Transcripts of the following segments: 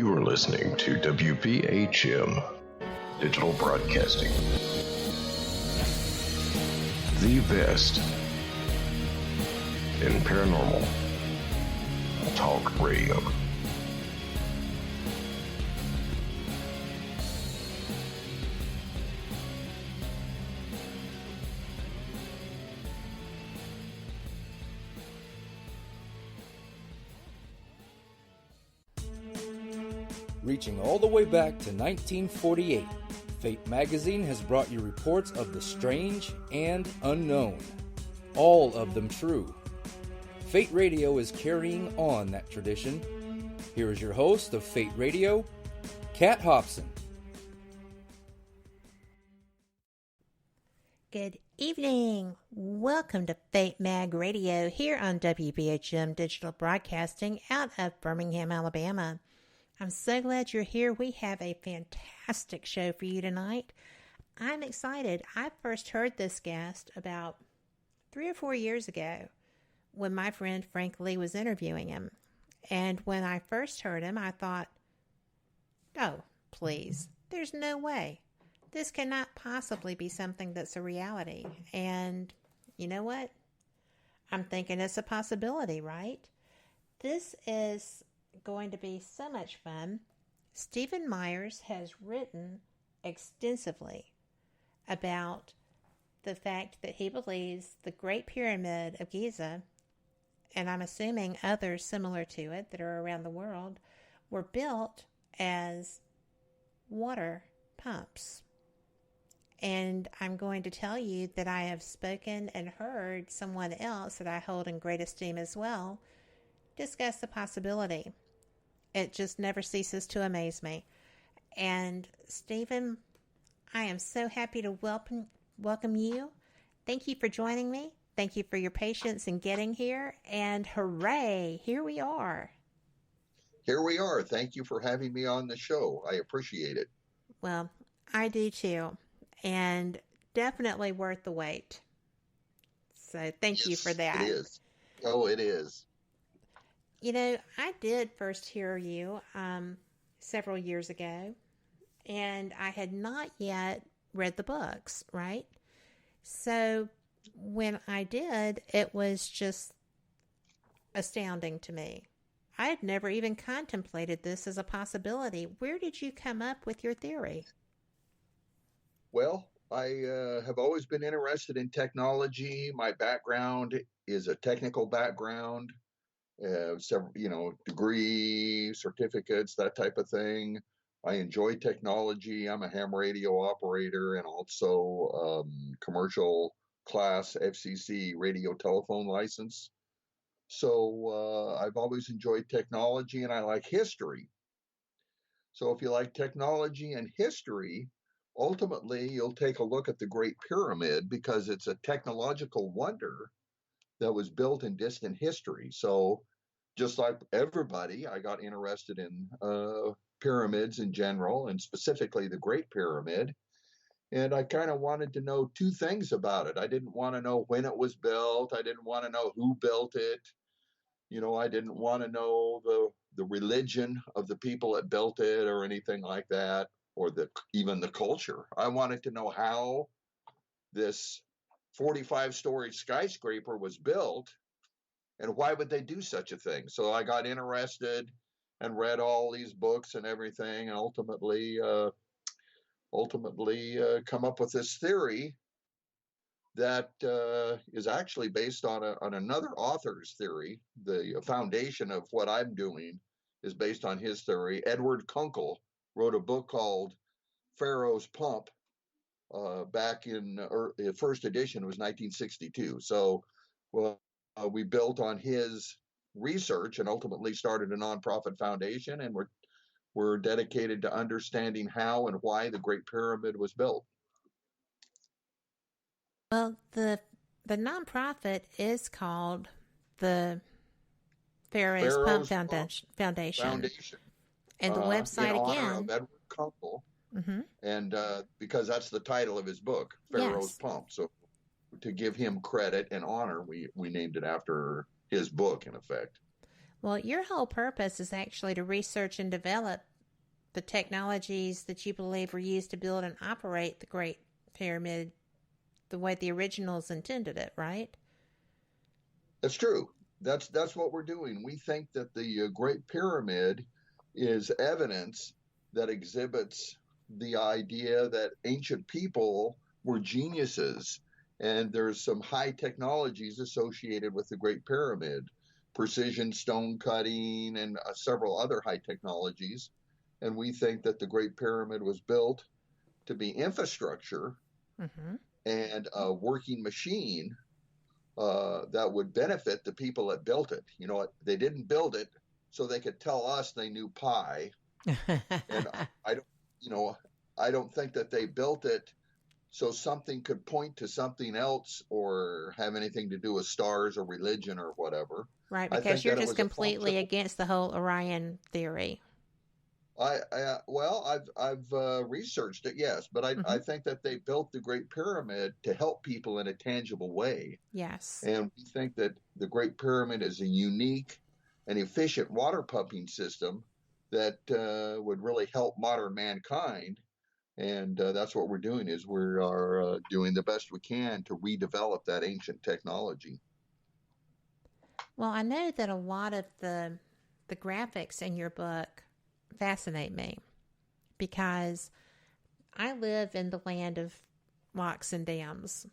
You are listening to WBHM Digital Broadcasting. The best in paranormal talk radio. Reaching all the way back to 1948, Fate magazine has brought you reports of the strange and unknown, all of them true. Fate Radio is carrying on that tradition. Here is your host of Fate Radio, Kat Hobson. Good evening. Welcome to Fate Mag Radio here on WBHM Digital Broadcasting out of Birmingham, Alabama. I'm so glad you're here. We have a fantastic show for you tonight. I'm excited. I first heard this guest about 3 or 4 years ago when my friend Frank Lee was interviewing him. And when I first heard him, I thought, oh, please, there's no way. This cannot possibly be something that's a reality. And you know what? I'm thinking it's a possibility, right? This is going to be so much fun. Stephen Myers has written extensively about the fact that he believes the Great Pyramid of Giza, and I'm assuming others similar to it that are around the world, were built as water pumps. And I'm going to tell you that I have spoken and heard someone else that I hold in great esteem as well discuss the possibility. It just never ceases to amaze me. And Stephen, I am so happy to welcome you. Thank you for joining me. Thank you for your patience in getting here. And hooray, here we are. Here we are. Thank you for having me on the show. I appreciate it. Well, I do too. And definitely worth the wait. So thank you for that. It is. Oh, it is. You know, I did first hear you several years ago, and I had not yet read the books, right? So when I did, it was just astounding to me. I had never even contemplated this as a possibility. Where did you come up with your theory? Well, I have always been interested in technology. My background is a technical background. Several, degree, certificates, that type of thing. I enjoy technology. I'm a ham radio operator and also commercial class FCC radio telephone license. So I've always enjoyed technology and I like history. So if you like technology and history, ultimately you'll take a look at the Great Pyramid because it's a technological wonder that was built in distant history. So just like everybody, I got interested in pyramids in general and specifically the Great Pyramid. And I kind of wanted to know two things about it. I didn't want to know when it was built. I didn't want to know who built it. I didn't want to know the religion of the people that built it or anything like that, or even the culture. I wanted to know how this 45-story skyscraper was built. And why would they do such a thing? So I got interested and read all these books and everything, and ultimately come up with this theory that is actually based on another author's theory. The foundation of what I'm doing is based on his theory. Edward Kunkel wrote a book called Pharaoh's Pump back in the first edition was 1962. So, we built on his research and ultimately started a nonprofit foundation, and we're dedicated to understanding how and why the Great Pyramid was built. Well, the nonprofit is called the Pharaoh's Pump Foundation. And the website in honor again of Edward Kunkel, mm-hmm. and because that's the title of his book, Pharaoh's Pump. So to give him credit and honor, we named it after his book, in effect. Well, your whole purpose is actually to research and develop the technologies that you believe were used to build and operate the Great Pyramid the way the originals intended it, right? That's true. That's what we're doing. We think that the Great Pyramid is evidence that exhibits the idea that ancient people were geniuses, and there's some high technologies associated with the Great Pyramid, precision stone cutting and several other high technologies. And we think that the Great Pyramid was built to be infrastructure and a working machine that would benefit the people that built it. You know, they didn't build it so they could tell us they knew pi. And I don't think that they built it so something could point to something else or have anything to do with stars or religion or whatever. Right, because you're just completely against the whole Orion theory. I've researched it, yes, but I think that they built the Great Pyramid to help people in a tangible way. Yes. And we think that the Great Pyramid is a unique and efficient water pumping system that would really help modern mankind. And that's what we're doing, is we are doing the best we can to redevelop that ancient technology. Well, I know that a lot of the graphics in your book fascinate me because I live in the land of locks and dams.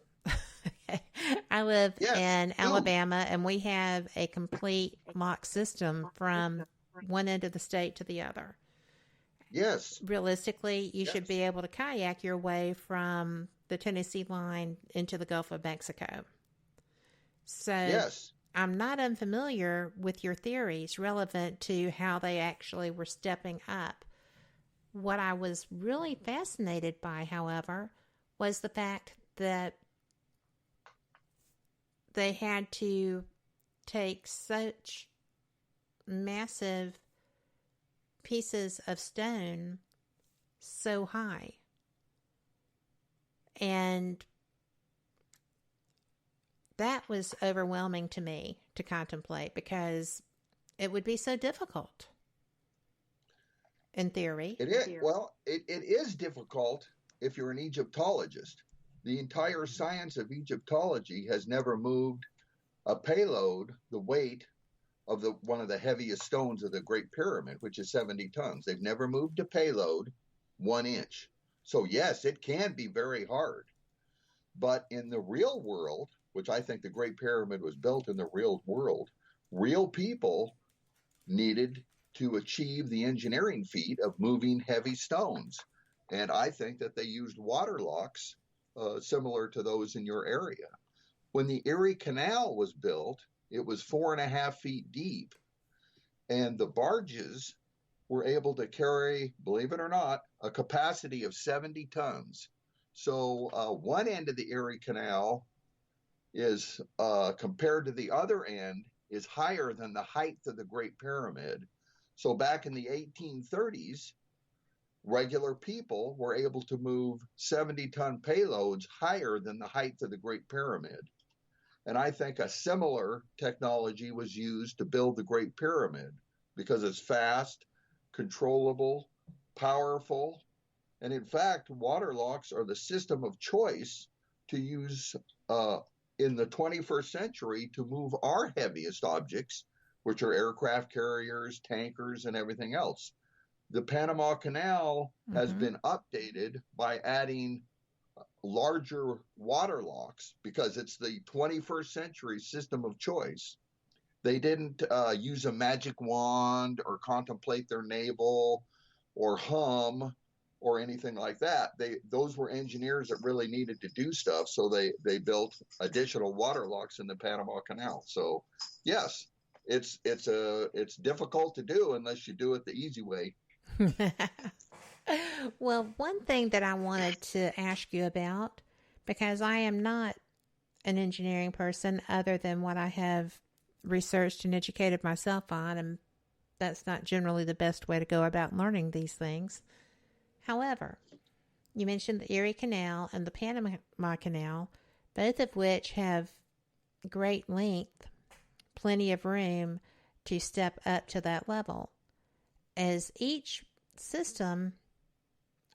I live in Alabama, and we have a complete lock system from one end of the state to the other. Yes. Realistically, you should be able to kayak your way from the Tennessee line into the Gulf of Mexico. So I'm not unfamiliar with your theories relevant to how they actually were stepping up. What I was really fascinated by, however, was the fact that they had to take such massive pieces of stone so high. And that was overwhelming to me to contemplate because it would be so difficult in theory. It is. Well, it is difficult if you're an Egyptologist. The entire science of Egyptology has never moved a payload the weight of one of the heaviest stones of the Great Pyramid, which is 70 tons. They've never moved a payload 1 inch. So yes, it can be very hard. But in the real world, which I think the Great Pyramid was built in the real world, real people needed to achieve the engineering feat of moving heavy stones. And I think that they used water locks similar to those in your area. When the Erie Canal was built, it was 4.5 feet deep, and the barges were able to carry, believe it or not, a capacity of 70 tons. So one end of the Erie Canal is, compared to the other end, is higher than the height of the Great Pyramid. So back in the 1830s, regular people were able to move 70-ton payloads higher than the height of the Great Pyramid. And I think a similar technology was used to build the Great Pyramid because it's fast, controllable, powerful. And in fact, water locks are the system of choice to use in the 21st century to move our heaviest objects, which are aircraft carriers, tankers, and everything else. The Panama Canal has been updated by adding larger water locks because it's the 21st century system of choice. They didn't use a magic wand or contemplate their navel or hum or anything like that. Those were engineers that really needed to do stuff, so they built additional water locks in the Panama Canal. So yes, it's difficult to do unless you do it the easy way. Well, one thing that I wanted to ask you about, because I am not an engineering person other than what I have researched and educated myself on, and that's not generally the best way to go about learning these things. However, you mentioned the Erie Canal and the Panama Canal, both of which have great length, plenty of room to step up to that level. As each system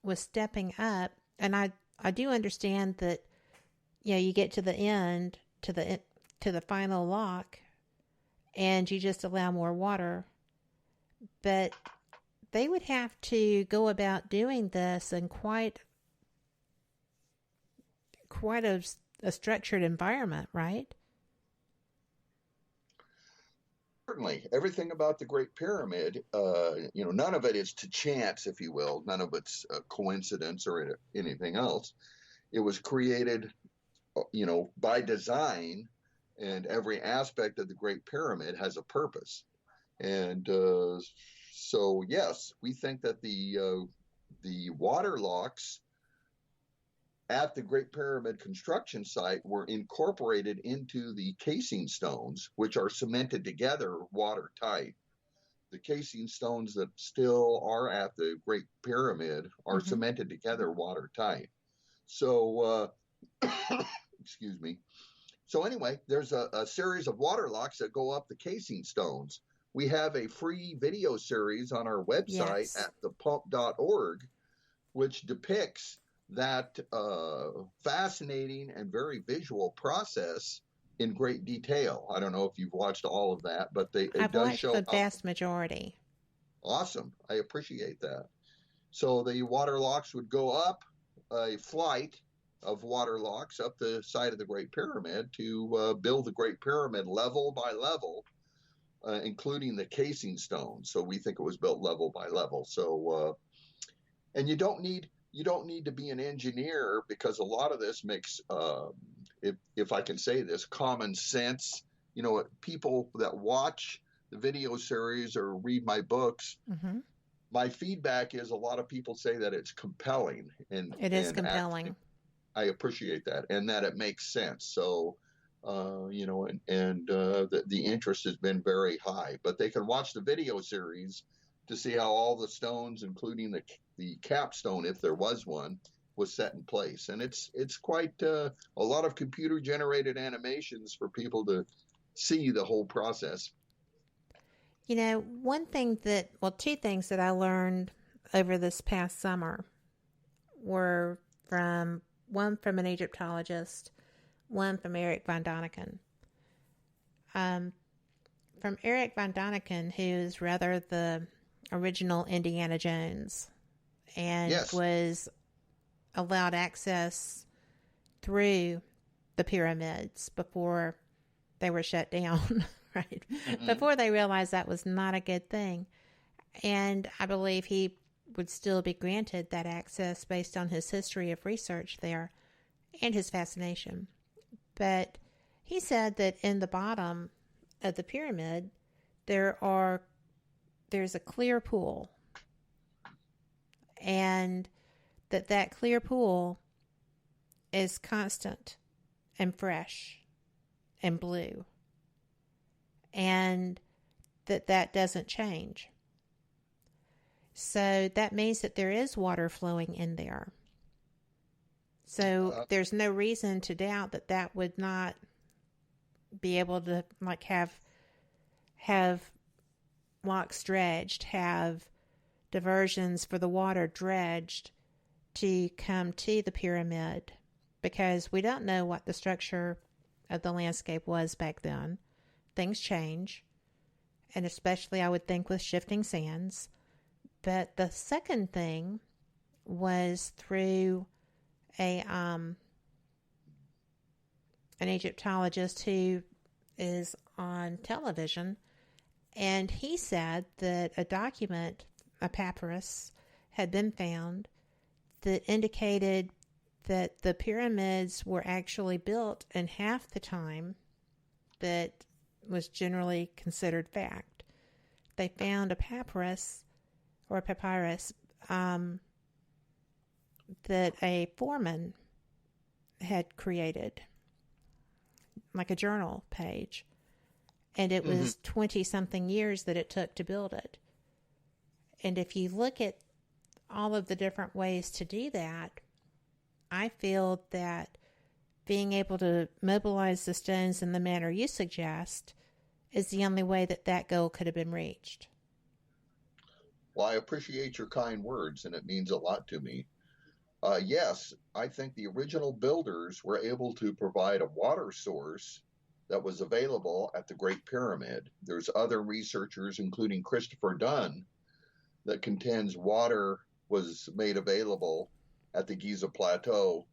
was stepping up, and I do understand that, you get to the end, to the final lock, and you just allow more water. But they would have to go about doing this in quite a structured environment, right? Certainly, everything about the Great Pyramid, none of it is to chance, if you will. None of it's a coincidence or anything else. It was created, by design, and every aspect of the Great Pyramid has a purpose. And so, yes, we think that the water locks at the Great Pyramid construction site were incorporated into the casing stones, which are cemented together watertight. The casing stones that still are at the Great Pyramid are cemented together watertight. So, excuse me. So anyway, there's a series of water locks that go up the casing stones. We have a free video series on our website at thepump.org, which depicts that fascinating and very visual process in great detail. I don't know if you've watched all of that, but I've does watched show the vast majority. Awesome. I appreciate that. So the water locks would go up a flight of water locks up the side of the Great Pyramid to build the Great Pyramid level by level, including the casing stones. So we think it was built level by level. So, and you don't need to be an engineer, because a lot of this makes, if I can say this, common sense. People that watch the video series or read my books, my feedback is a lot of people say that it's compelling. And it is compelling. Actually, I appreciate that, and that it makes sense. So, the interest has been very high. But they can watch the video series to see how all the stones, including the capstone, if there was one, was set in place. And it's quite a lot of computer generated animations for people to see the whole process. Two things that I learned over this past summer were one from an Egyptologist, one from Eric von Daniken. From Eric von Daniken, who's rather the original Indiana Jones and was allowed access through the pyramids before they were shut down, right? Before they realized that was not a good thing. And I believe he would still be granted that access based on his history of research there and his fascination. But he said that in the bottom of the pyramid, there's a clear pool, and that clear pool is constant and fresh and blue, and that doesn't change. So that means that there is water flowing in there. So there's no reason to doubt that would not be able to have locks dredged, have diversions for the water dredged to come to the pyramid, because we don't know what the structure of the landscape was back then. Things change, and especially I would think with shifting sands. But the second thing was through an Egyptologist who is on television, and he said that a document, a papyrus, had been found that indicated that the pyramids were actually built in half the time that was generally considered fact. They found a papyrus that a foreman had created, like a journal page, and it was 20-something years that it took to build it. And if you look at all of the different ways to do that, I feel that being able to mobilize the stones in the manner you suggest is the only way that goal could have been reached. Well, I appreciate your kind words, and it means a lot to me. Yes, I think the original builders were able to provide a water source that was available at the Great Pyramid. There's other researchers, including Christopher Dunn, that contends water was made available at the Giza Plateau.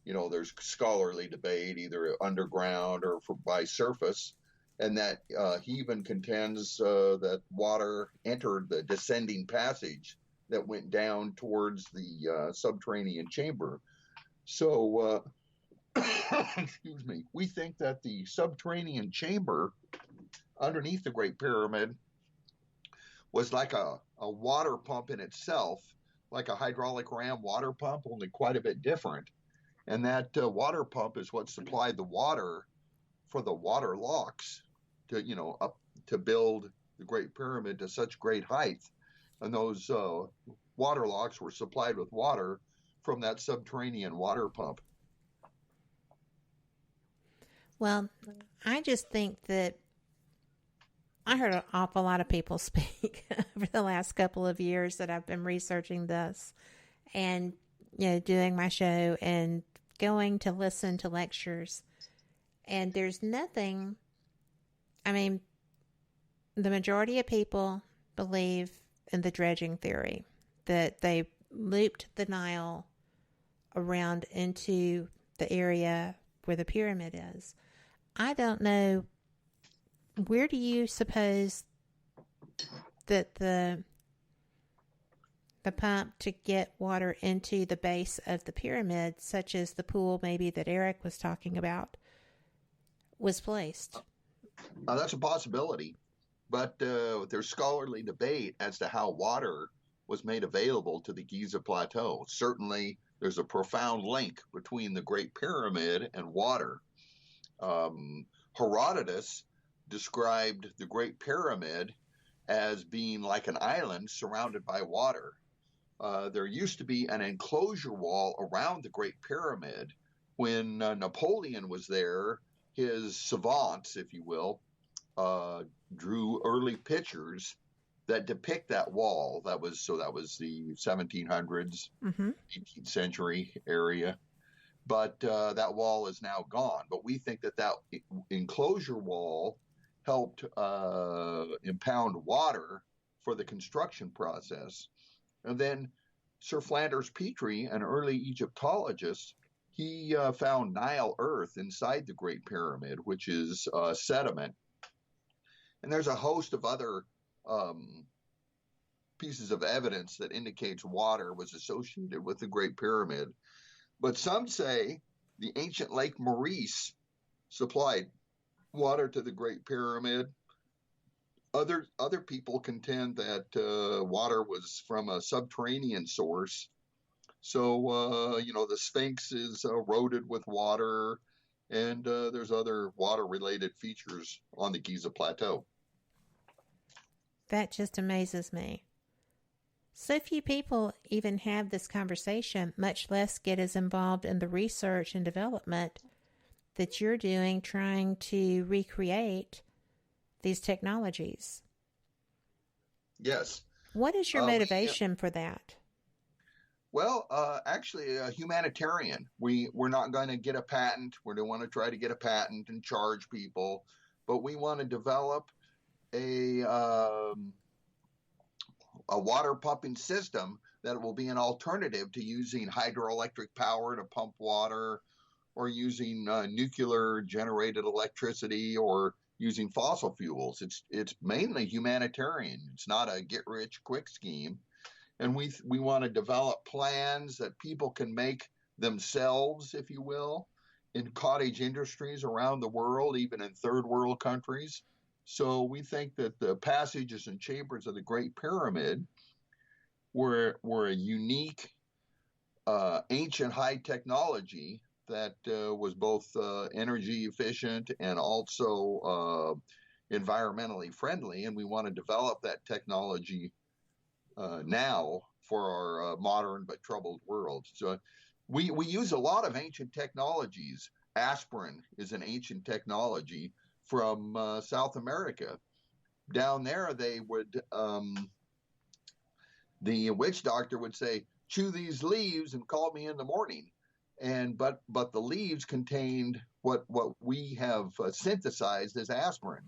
There's scholarly debate, either underground or by surface, and that he even contends that water entered the descending passage that went down towards the subterranean chamber. So, excuse me, we think that the subterranean chamber underneath the Great Pyramid was like a water pump in itself, like a hydraulic ram water pump, only quite a bit different. And that water pump is what supplied the water for the water locks up to build the Great Pyramid to such great height. And those water locks were supplied with water from that subterranean water pump. Well, I just think that I heard an awful lot of people speak over the last couple of years that I've been researching this and, doing my show and going to listen to lectures. And there's nothing, the majority of people believe in the dredging theory, that they looped the Nile around into the area where the pyramid is. I don't know, where do you suppose that the pump to get water into the base of the pyramid, such as the pool maybe that Eric was talking about, was placed? That's a possibility, but there's scholarly debate as to how water was made available to the Giza Plateau. Certainly, there's a profound link between the Great Pyramid and water. Herodotus described the Great Pyramid as being like an island surrounded by water. There used to be an enclosure wall around the Great Pyramid. When Napoleon was there, his savants, if you will, drew early pictures that depict that wall. That was the 1700s, 18th century area. But that wall is now gone. But we think that enclosure wall helped impound water for the construction process. And then Sir Flanders Petrie, an early Egyptologist, he found Nile earth inside the Great Pyramid, which is sediment. And there's a host of other pieces of evidence that indicates water was associated with the Great Pyramid. But some say the ancient Lake Maurice supplied water to the Great Pyramid. Other people contend that water was from a subterranean source. So, the Sphinx is eroded with water, and there's other water-related features on the Giza Plateau. That just amazes me. So few people even have this conversation, much less get as involved in the research and development that you're doing, trying to recreate these technologies. Yes. What is your motivation for that? Well, actually, a humanitarian. We're not going to get a patent. We don't want to try to get a patent and charge people, but we want to develop a water pumping system that will be an alternative to using hydroelectric power to pump water, or using nuclear generated electricity, or using fossil fuels. It's mainly humanitarian. It's not a get rich quick scheme. And we want to develop plans that people can make themselves, if you will, in cottage industries around the world, even in third world countries. So we think that the passages and chambers of the Great Pyramid were a unique ancient high technology that was both energy efficient and also environmentally friendly. And we want to develop that technology now for our modern but troubled world. So we use a lot of ancient technologies. Aspirin is an ancient technology from South America. Down there, they would the witch doctor would say, chew these leaves and call me in the morning. But the leaves contained what we have synthesized as aspirin.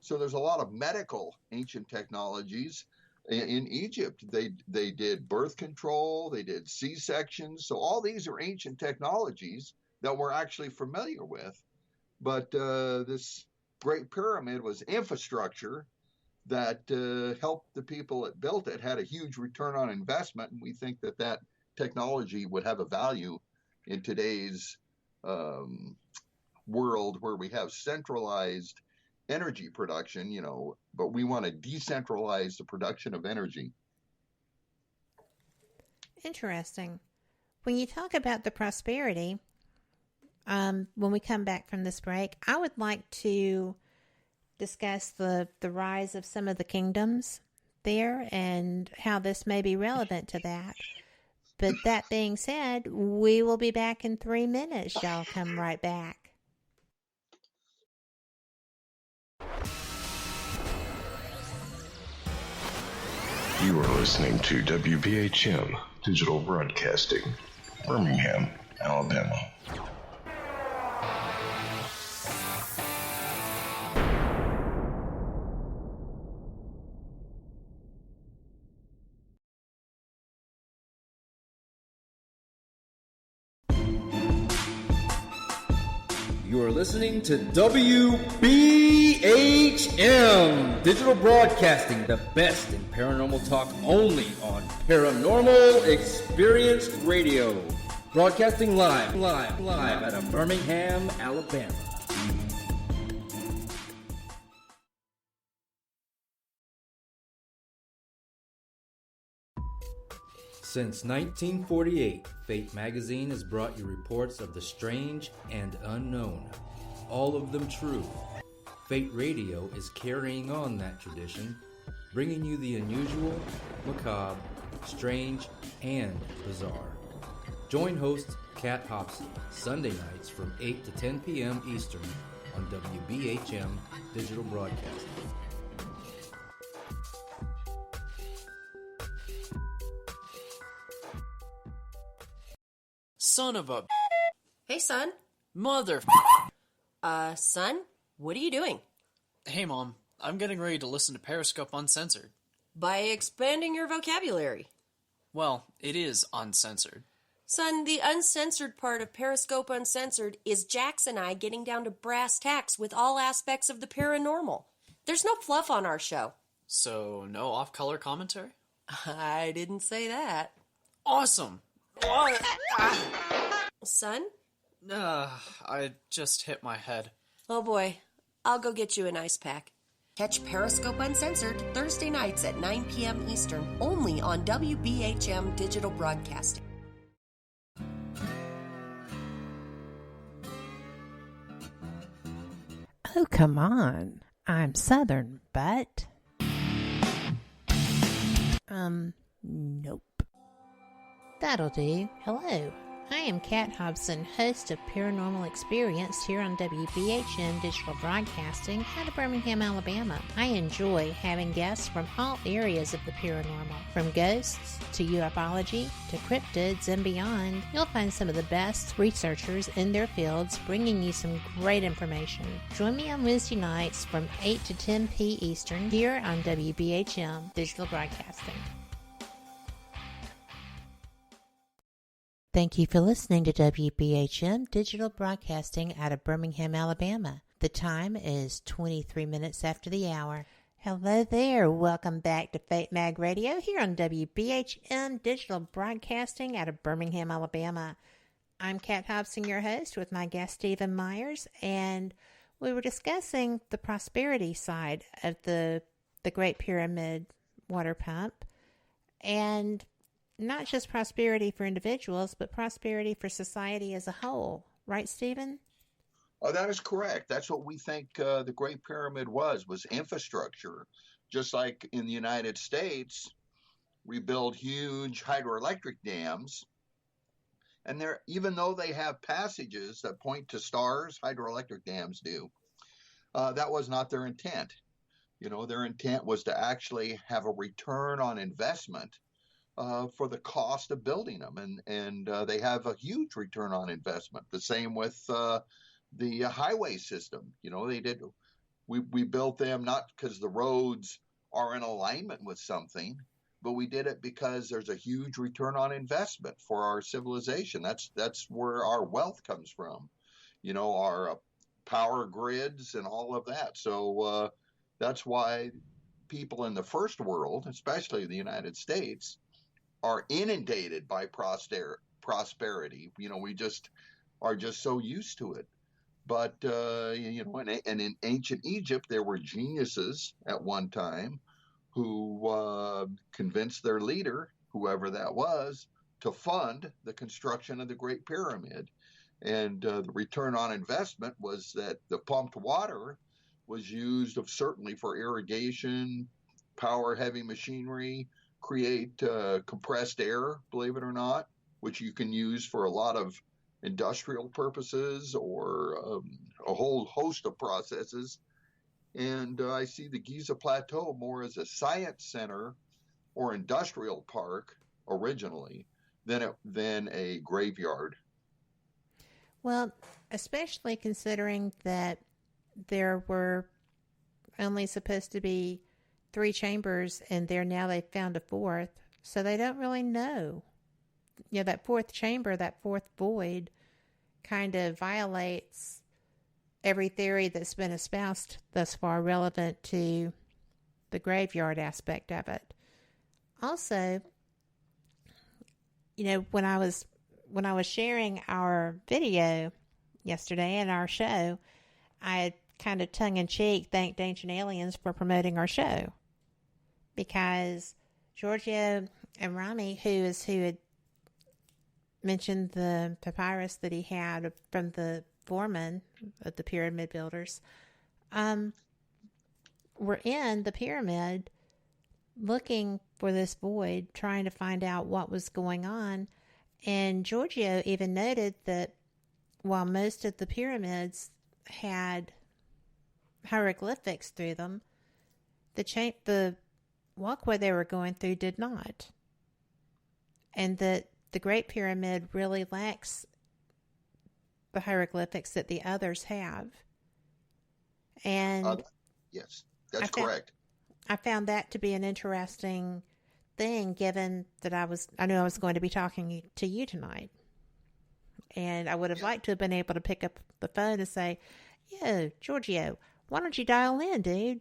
So there's a lot of medical ancient technologies. In Egypt, they did birth control, they did C-sections. So all these are ancient technologies that we're actually familiar with. But this Great Pyramid was infrastructure that helped the people that built it, had a huge return on investment, and we think that technology would have a value in today's world where we have centralized energy production, but we want to decentralize the production of energy. Interesting. When you talk about the prosperity, when we come back from this break, I would like to discuss the rise of some of the kingdoms there and how this may be relevant to that. But that being said, we will be back in 3 minutes. Y'all come right back. You are listening to WBHM Digital Broadcasting, Birmingham, Alabama. You are listening to WBHM Digital Broadcasting, the best in paranormal talk, only on Paranormal Experience Radio. Broadcasting live out of Birmingham, Alabama. Since 1948, Fate magazine has brought you reports of the strange and unknown, all of them true. Fate Radio is carrying on that tradition, bringing you the unusual, macabre, strange, and bizarre. Join host Kat Hobson Sunday nights from 8 to 10 p.m. Eastern on WBHM Digital Broadcasting. Son of a... Hey, son. Mother... Son? What are you doing? Hey, Mom. I'm getting ready to listen to Periscope Uncensored. By expanding your vocabulary. Well, it is uncensored. Son, the uncensored part of Periscope Uncensored is Jax and I getting down to brass tacks with all aspects of the paranormal. There's no fluff on our show. So, no off-color commentary? I didn't say that. Awesome! Son? I just hit my head. Oh boy, I'll go get you an ice pack. Catch Periscope Uncensored Thursday nights at 9 p.m. Eastern, only on WBHM Digital Broadcasting. Oh, come on. I'm Southern, but... Nope. That'll do. Hello. I am Kat Hobson, host of Paranormal Experience here on WBHM Digital Broadcasting out of Birmingham, Alabama. I enjoy having guests from all areas of the paranormal, from ghosts to ufology to cryptids and beyond. You'll find some of the best researchers in their fields bringing you some great information. Join me on Wednesday nights from 8 to 10 p. Eastern here on WBHM Digital Broadcasting. Thank you for listening to WBHM Digital Broadcasting out of Birmingham, Alabama. The time is 23 minutes after the hour. Hello there. Welcome back to Fate Mag Radio here on WBHM Digital Broadcasting out of Birmingham, Alabama. I'm Kat Hobson, your host, with my guest Stephen Myers, and we were discussing the prosperity side of the Great Pyramid water pump, and not just prosperity for individuals, but prosperity for society as a whole. Right, Stephen? Oh, that is correct. That's what we think the Great Pyramid was infrastructure. Just like in the United States, we build huge hydroelectric dams. And even though they have passages that point to stars, hydroelectric dams do, that was not their intent. Their intent was to actually have a return on investment for the cost of building them, and they have a huge return on investment. The same with the highway system. We built them not because the roads are in alignment with something, but we did it because there's a huge return on investment for our civilization. That's where our wealth comes from, our power grids and all of that. So that's why people in the first world, especially the United States, are inundated by prosperity. We just are just so used to it. But and in ancient Egypt, there were geniuses at one time who convinced their leader, whoever that was, to fund the construction of the Great Pyramid. And the return on investment was that the pumped water was used certainly for irrigation, power heavy machinery, create compressed air, believe it or not, which you can use for a lot of industrial purposes or a whole host of processes. And I see the Giza Plateau more as a science center or industrial park originally than a graveyard. Well, especially considering that there were only supposed to be 3 chambers, and now they've found a 4th, so they don't really know. That 4th chamber, that 4th void, kind of violates every theory that's been espoused thus far relevant to the graveyard aspect of it. Also, when I was sharing our video yesterday in our show, I kind of tongue-in-cheek thanked Ancient Aliens for promoting our show, because Giorgio and Rami, who had mentioned the papyrus that he had from the foreman of the pyramid builders, were in the pyramid looking for this void, trying to find out what was going on. And Giorgio even noted that while most of the pyramids had hieroglyphics through them, the walkway they were going through did not. And that the Great Pyramid really lacks the hieroglyphics that the others have. And yes, that's correct. I found that to be an interesting thing, given that I knew I was going to be talking to you tonight. And I would have liked to have been able to pick up the phone and say, "Yo, Giorgio, why don't you dial in, dude?"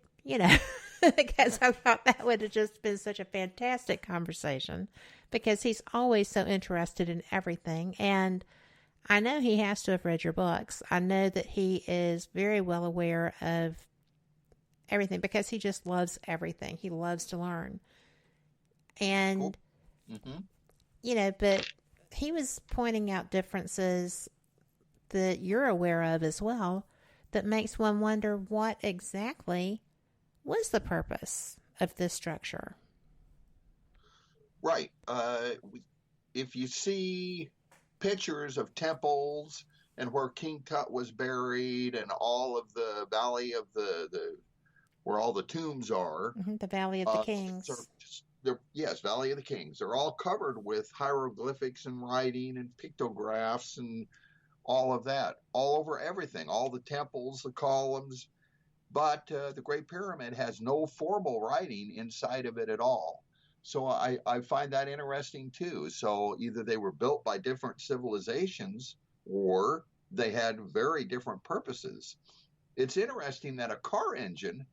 Because I thought that would have just been such a fantastic conversation, because he's always so interested in everything. And I know he has to have read your books. I know that he is very well aware of everything, because he just loves everything. He loves to learn. And, cool. Mm-hmm. But he was pointing out differences that you're aware of as well that makes one wonder what exactly was the purpose of this structure. Right. If you see pictures of temples and where King Tut was buried and all of the valley of the where all the tombs are, the Valley of the Kings. Yes, Valley of the Kings. They're all covered with hieroglyphics and writing and pictographs and all of that, all over everything, all the temples, the columns. But the Great Pyramid has no formal writing inside of it at all. So I find that interesting too. So either they were built by different civilizations or they had very different purposes. It's interesting that a car engine,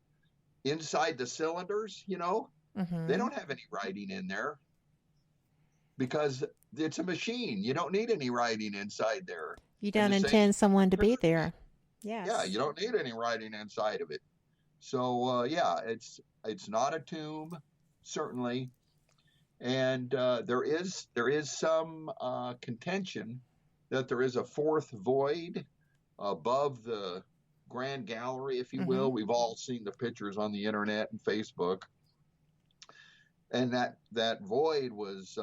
inside the cylinders, they don't have any writing in there because it's a machine. You don't need any writing inside there. You don't intend someone to be there. Yes. Yeah, you don't need any writing inside of it. So, it's not a tomb, certainly. And there is some contention that there is a 4th void above the Grand Gallery, if you will. We've all seen the pictures on the internet and Facebook. And that void was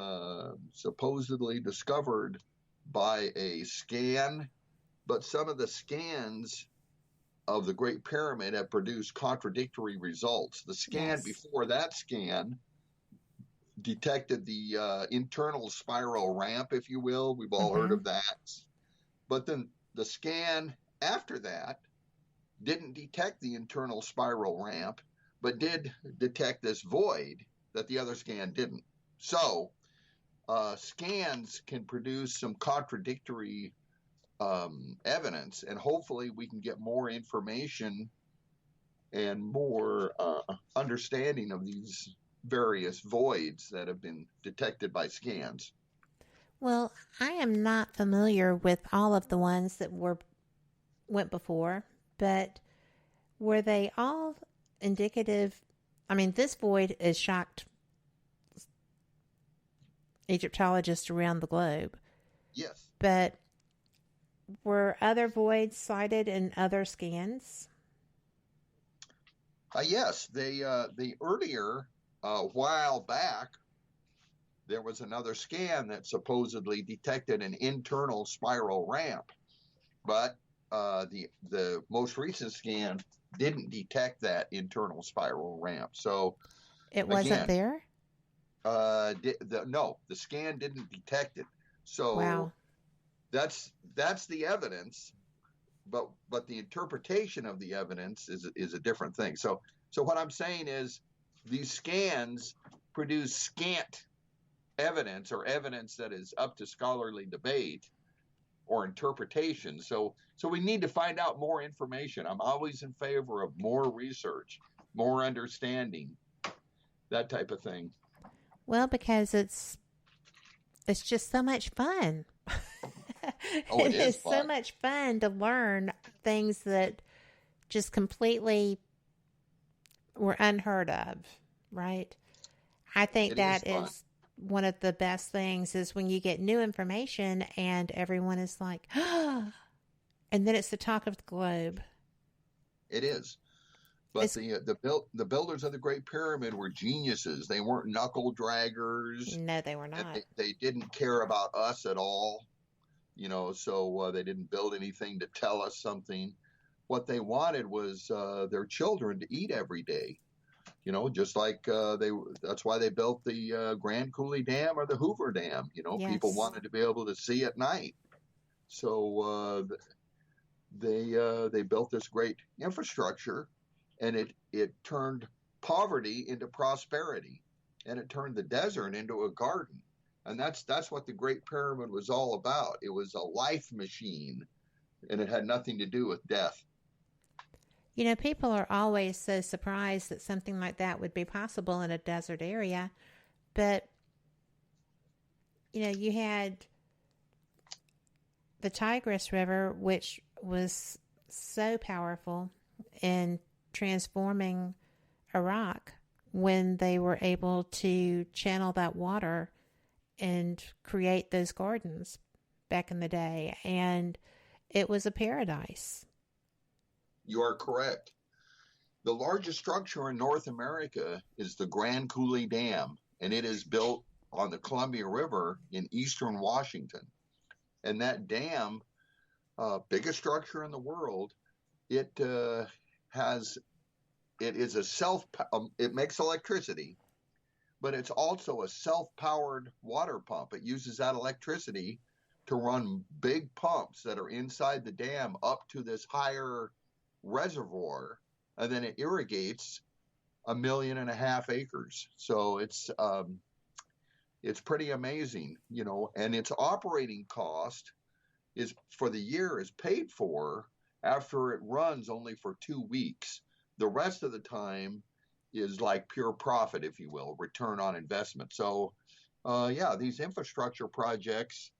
supposedly discovered by a scan, but some of the scans of the Great Pyramid have produced contradictory results. The scan before that scan detected the internal spiral ramp, if you will. We've all heard of that. But then the scan after that didn't detect the internal spiral ramp, but did detect this void that the other scan didn't. So scans can produce some contradictory evidence, and hopefully we can get more information and more understanding of these various voids that have been detected by scans. Well, I am not familiar with all of the ones that went before, but were they all indicative? I mean, this void has shocked Egyptologists around the globe. Yes. But were other voids cited in other scans? Yes, the earlier while back, there was another scan that supposedly detected an internal spiral ramp, but the most recent scan didn't detect that internal spiral ramp. So it wasn't there. No, the scan didn't detect it. So wow. That's the evidence, but the interpretation of the evidence is a different thing. So what I'm saying is these scans produce scant evidence, or evidence that is up to scholarly debate or interpretation. So we need to find out more information. I'm always in favor of more research, more understanding, that type of thing. Well, because it's just so much fun. Oh, it is so much fun to learn things that just completely were unheard of, right? I think that is one of the best things, is when you get new information and everyone is like, and then it's the talk of the globe. It is. But the builders of the Great Pyramid were geniuses. They weren't knuckle draggers. No, they were not. They didn't care about us at all, so they didn't build anything to tell us something. What they wanted was their children to eat every day. Just like that's why they built the Grand Coulee Dam or the Hoover Dam. Yes. People wanted to be able to see at night. So they built this great infrastructure, and it turned poverty into prosperity, and it turned the desert into a garden. And that's what the Great Pyramid was all about. It was a life machine, and it had nothing to do with death. People are always so surprised that something like that would be possible in a desert area. But, you had the Tigris River, which was so powerful in transforming Iraq, when they were able to channel that water and create those gardens back in the day. And it was a paradise. You are correct. The largest structure in North America is the Grand Coulee Dam, and it is built on the Columbia River in eastern Washington. And that dam, biggest structure in the world, it makes electricity, but it's also a self-powered water pump. It uses that electricity to run big pumps that are inside the dam up to this higher reservoir, and then it irrigates 1.5 million acres. So it's pretty amazing, and its operating cost is for the year is paid for after it runs only for 2 weeks. The rest of the time is like pure profit, if you will, return on investment. So these infrastructure projects,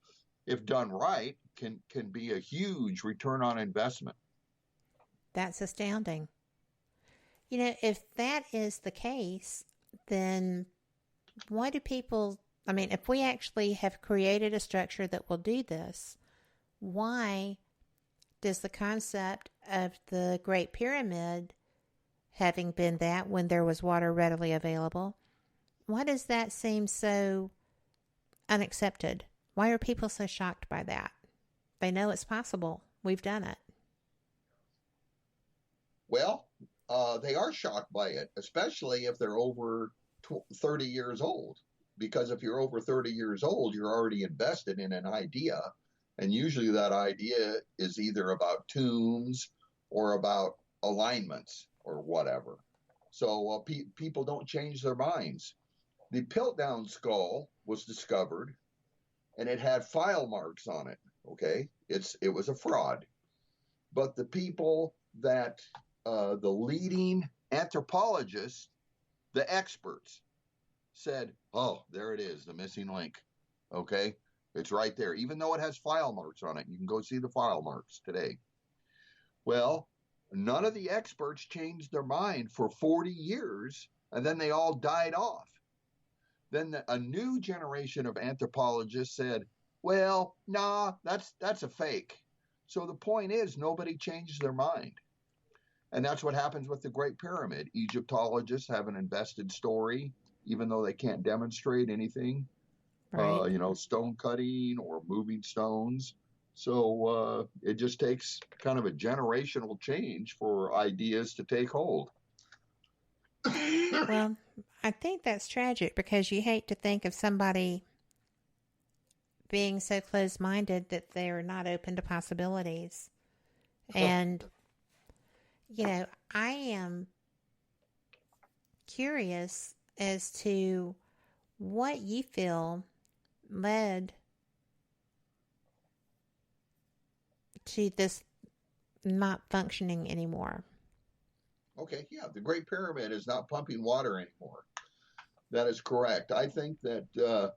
if done right, can be a huge return on investment. That's astounding. If that is the case, then why do people, if we actually have created a structure that will do this, why does the concept of the Great Pyramid, having been that when there was water readily available, why does that seem so unaccepted? Why are people so shocked by that? They know it's possible. We've done it. Well, they are shocked by it, especially if they're over 30 years old. because if you're over 30 years old, you're already invested in an idea. And usually that idea is either about tombs or about alignments or whatever. So people don't change their minds. The Piltdown skull was discovered, and it had file marks on it. Okay, it was a fraud. But the people that the leading anthropologists, the experts, said, "Oh, there it is, the missing link." Okay, it's right there, even though it has file marks on it. You can go see the file marks today. Well, none of the experts changed their mind for 40 years, and then they all died off. Then a new generation of anthropologists said, well, nah, that's a fake. So the point is, nobody changed their mind. And that's what happens with the Great Pyramid. Egyptologists have an invested story, even though they can't demonstrate anything, Right. Stone cutting or moving stones. So it just takes kind of a generational change for ideas to take hold. Well, I think that's tragic because you hate to think of somebody being so close-minded that they're not open to possibilities. And, I am curious as to what you feel led to this not functioning anymore. Okay, yeah, the Great Pyramid is not pumping water anymore. That is correct. I think that,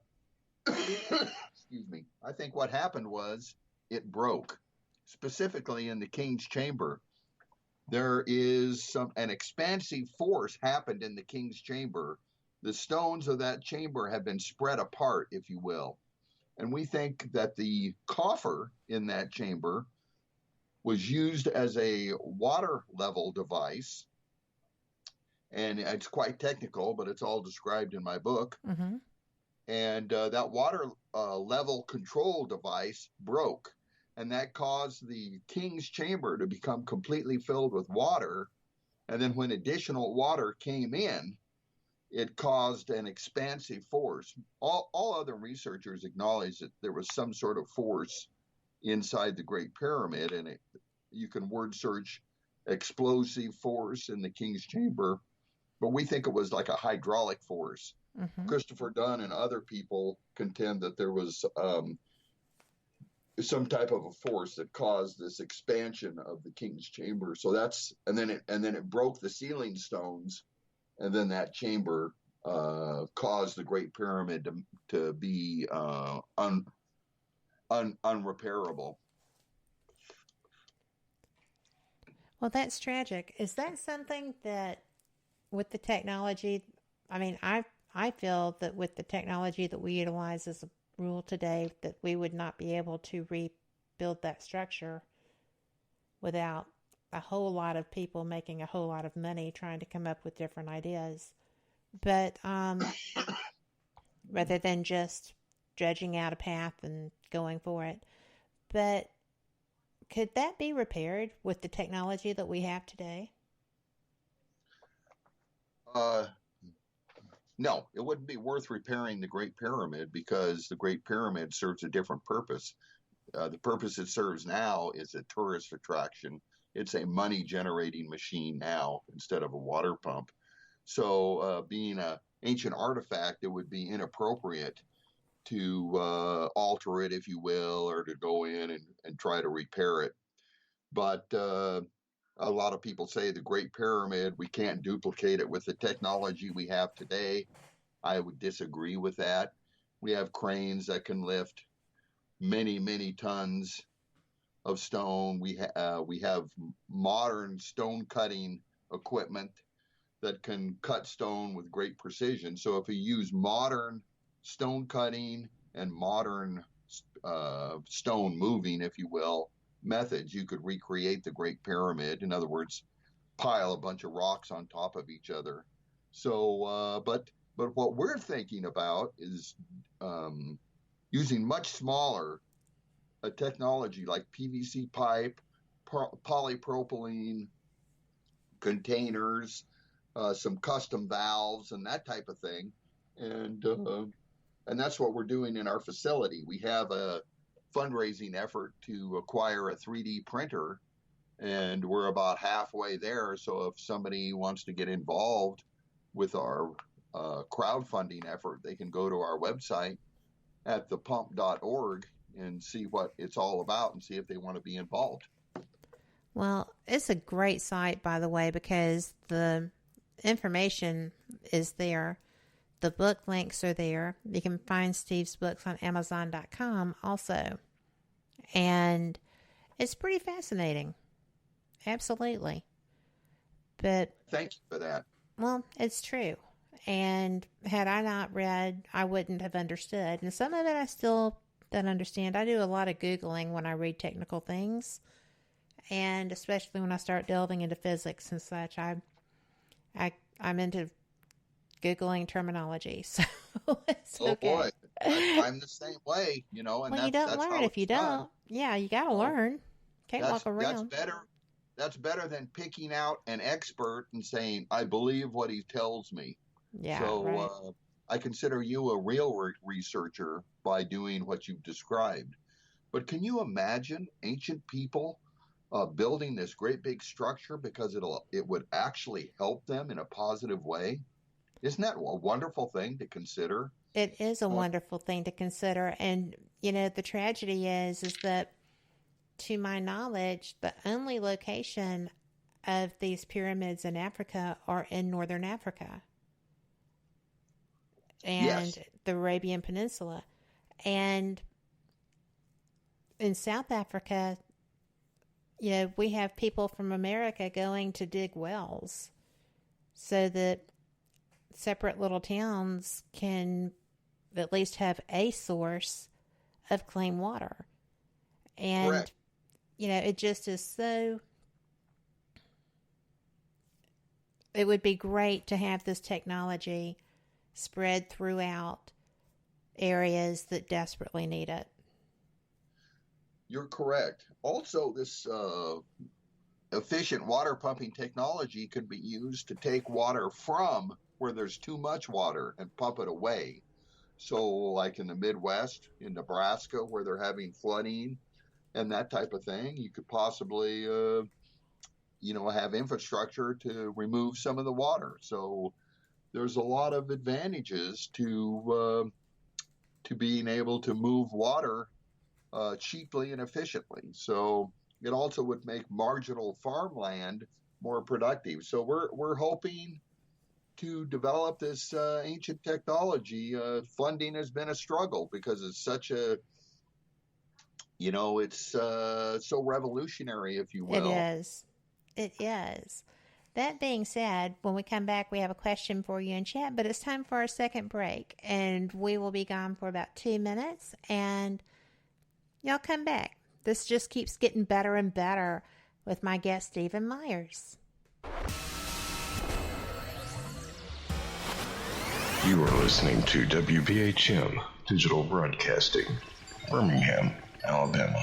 excuse me, I think what happened was it broke, specifically in the King's Chamber. There is an expansive force happened in the King's Chamber. The stones of that chamber have been spread apart, if you will. And we think that the coffer in that chamber was used as a water level device. And it's quite technical, but it's all described in my book. Mm-hmm. And that water level control device broke. And that caused the King's Chamber to become completely filled with water. And then when additional water came in, it caused an expansive force. All other researchers acknowledge that there was some sort of force inside the Great Pyramid. And you can word search explosive force in the King's Chamber. But we think it was like a hydraulic force. Mm-hmm. Christopher Dunn and other people contend that there was some type of a force that caused this expansion of the King's Chamber. So and then it broke the ceiling stones, and then that chamber caused the Great Pyramid to be unrepairable. Well, that's tragic. Is that something that, with the technology, I feel that with the technology that we utilize as a rule today, that we would not be able to rebuild that structure without a whole lot of people making a whole lot of money trying to come up with different ideas. But rather than just dredging out a path and going for it. But could that be repaired with the technology that we have today? No, it wouldn't be worth repairing the Great Pyramid because the Great Pyramid serves a different purpose. The purpose it serves now is a tourist attraction. It's a money-generating machine now instead of a water pump. So being an ancient artifact, it would be inappropriate to alter it, if you will, or to go in and try to repair it. But a lot of people say the Great Pyramid, we can't duplicate it with the technology we have today. I would disagree with that. We have cranes that can lift many, many tons of stone. We have modern stone cutting equipment that can cut stone with great precision. So if you use modern stone cutting and modern stone moving, if you will, methods, you could recreate the Great Pyramid. In other words, pile a bunch of rocks on top of each other. So, but what we're thinking about is using much smaller technology like PVC pipe, polypropylene containers, some custom valves, and that type of thing. And And that's what we're doing in our facility. We have a fundraising effort to acquire a 3D printer, and we're about halfway there. So if somebody wants to get involved with our crowdfunding effort, they can go to our website at thepump.org and see what it's all about and see if they want to be involved. Well, it's a great site, by the way, because the information is there. The book links are there. You can find Steve's books on Amazon.com also. And it's pretty fascinating. Absolutely. But thank you for that. Well, it's true. And had I not read, I wouldn't have understood. And some of it I still don't understand. I do a lot of Googling when I read technical things. And especially when I start delving into physics and such, I'm into Googling terminology. So it's okay. Boy, I'm the same way, And well, you don't learn if you don't. Yeah, you got to learn. Can't walk around. That's better than picking out an expert and saying, I believe what he tells me. Yeah, so right. I consider you a real researcher by doing what you've described. But can you imagine ancient people building this great big structure because it would actually help them in a positive way? Isn't that a wonderful thing to consider? It is a wonderful thing to consider. And, the tragedy is that, to my knowledge, the only location of these pyramids in Africa are in northern Africa and the Arabian Peninsula. And in South Africa, we have people from America going to dig wells so that separate little towns can at least have a source of clean water. And, correct. It just is so, it would be great to have this technology spread throughout areas that desperately need it. You're correct. Also, this efficient water pumping technology can be used to take water from where there's too much water and pump it away. So like in the Midwest, in Nebraska, where they're having flooding and that type of thing, you could possibly, have infrastructure to remove some of the water. So there's a lot of advantages to being able to move water cheaply and efficiently. So it also would make marginal farmland more productive. So we're hoping to develop this ancient technology. Funding has been a struggle because it's such a, it's so revolutionary, if you will. It is. It is. That being said, when we come back, we have a question for you in chat, but it's time for our second break, and we will be gone for about 2 minutes, and y'all come back. This just keeps getting better and better with my guest, Stephen Myers. You are listening to WBHM Digital Broadcasting, Birmingham, Alabama.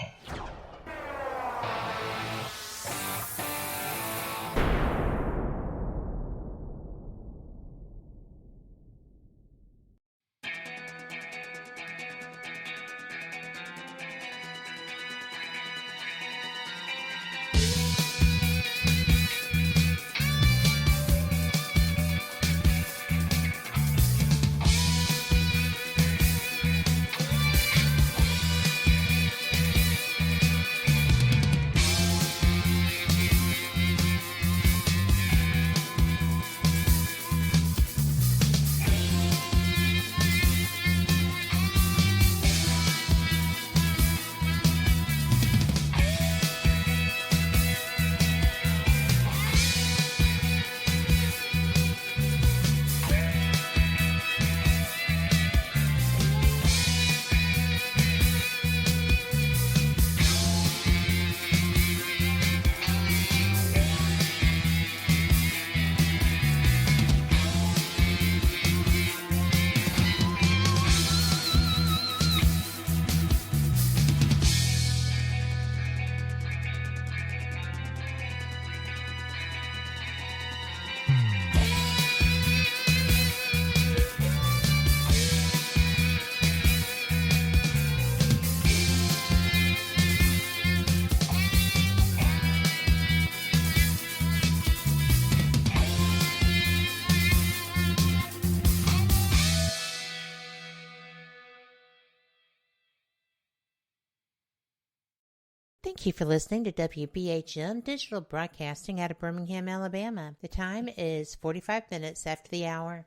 Thank you for listening to WBHM Digital Broadcasting out of Birmingham, Alabama. The time is 45 minutes after the hour.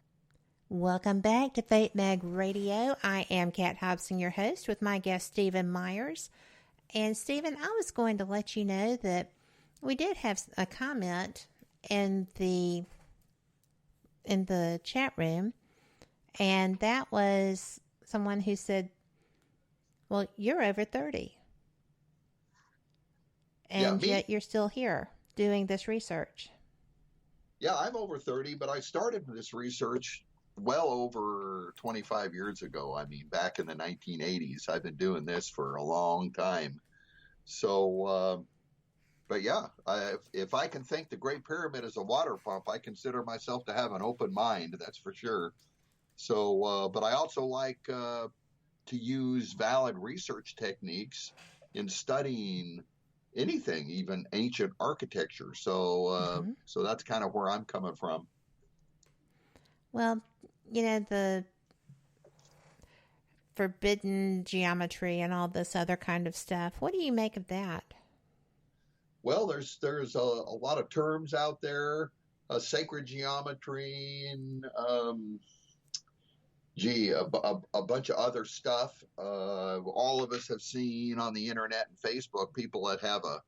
Welcome back to Fate Mag Radio. I am Kat Hobson, your host, with my guest Stephen Myers. And Stephen, I was going to let you know that we did have a comment in the chat room, and that was someone who said, well, you're over 30. And yet you're still here doing this research. Yeah, I'm over 30, but I started this research well over 25 years ago. I mean, back in the 1980s. I've been doing this for a long time. So, but yeah, if I can think the Great Pyramid is a water pump, I consider myself to have an open mind, that's for sure. So, but I also like to use valid research techniques in studying anything, even ancient architecture. So, so that's kind of where I'm coming from. Well, you know, the forbidden geometry and all this other kind of stuff. What do you make of that? Well, there's a lot of terms out there, sacred geometry and a bunch of other stuff. All of us have seen on the internet and Facebook people that have a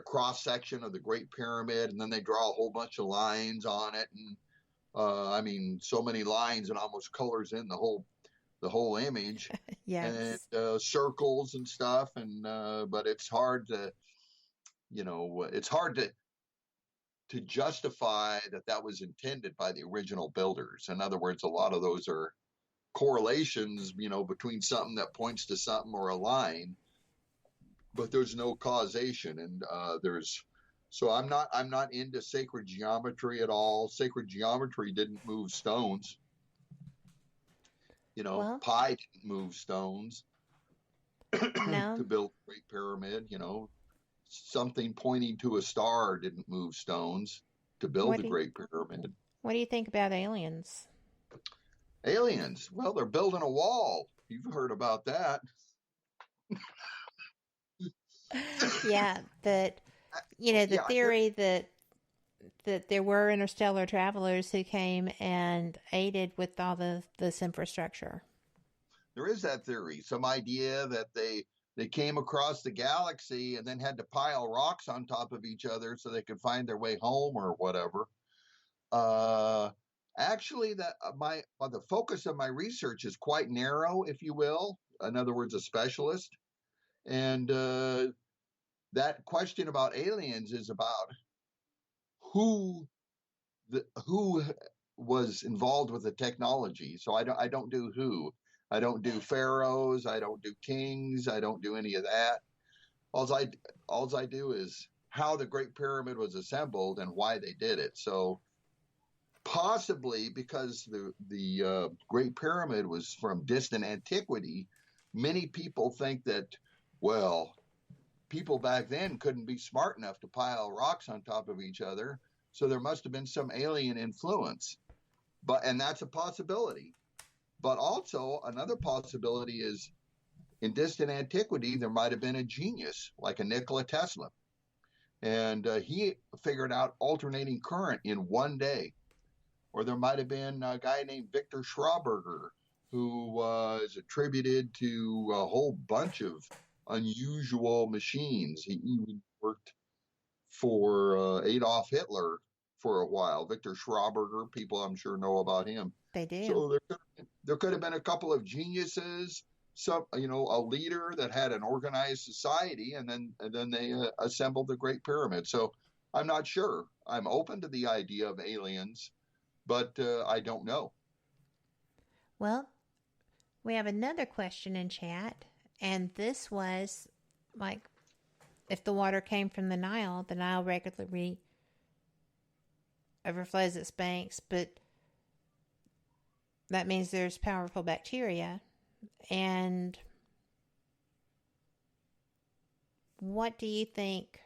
cross section of the Great Pyramid, and then they draw a whole bunch of lines on it, and I mean, so many lines and almost colors in the whole image. Yes. And circles and stuff, and but it's hard to, to justify that was intended by the original builders. In other words, a lot of those are correlations, between something that points to something or a line, but there's no causation. And so I'm not into sacred geometry at all. Sacred geometry didn't move stones. Pi didn't move stones No. to build the Great Pyramid. Something pointing to a star didn't move stones to build the Great Pyramid. What do you think about aliens? Aliens? Well, they're building a wall. You've heard about that. Yeah, but the theory that there were interstellar travelers who came and aided with all this infrastructure. There is that theory, some idea that they came across the galaxy and then had to pile rocks on top of each other so they could find their way home or whatever. Actually, the focus of my research is quite narrow, if you will. In other words, a specialist. And that question about aliens is about who was involved with the technology. So I don't do who. I don't do pharaohs. I don't do kings. I don't do any of that. All I do is how the Great Pyramid was assembled and why they did it. So possibly because the Great Pyramid was from distant antiquity, many people think that, well, people back then couldn't be smart enough to pile rocks on top of each other, so there must have been some alien influence. And that's a possibility. But also another possibility is in distant antiquity, there might have been a genius like a Nikola Tesla. And he figured out alternating current in one day. Or there might have been a guy named Victor Schauberger who was attributed to a whole bunch of unusual machines. He even worked for Adolf Hitler for a while. Victor Schauberger, people I'm sure know about him. They do. So there could have been a couple of geniuses, a leader that had an organized society, and then they assembled the Great Pyramid. So I'm not sure. I'm open to the idea of aliens, but I don't know. Well, we have another question in chat, and this was like, if the water came from the Nile regularly overflows its banks, but that means there's powerful bacteria. And what do you think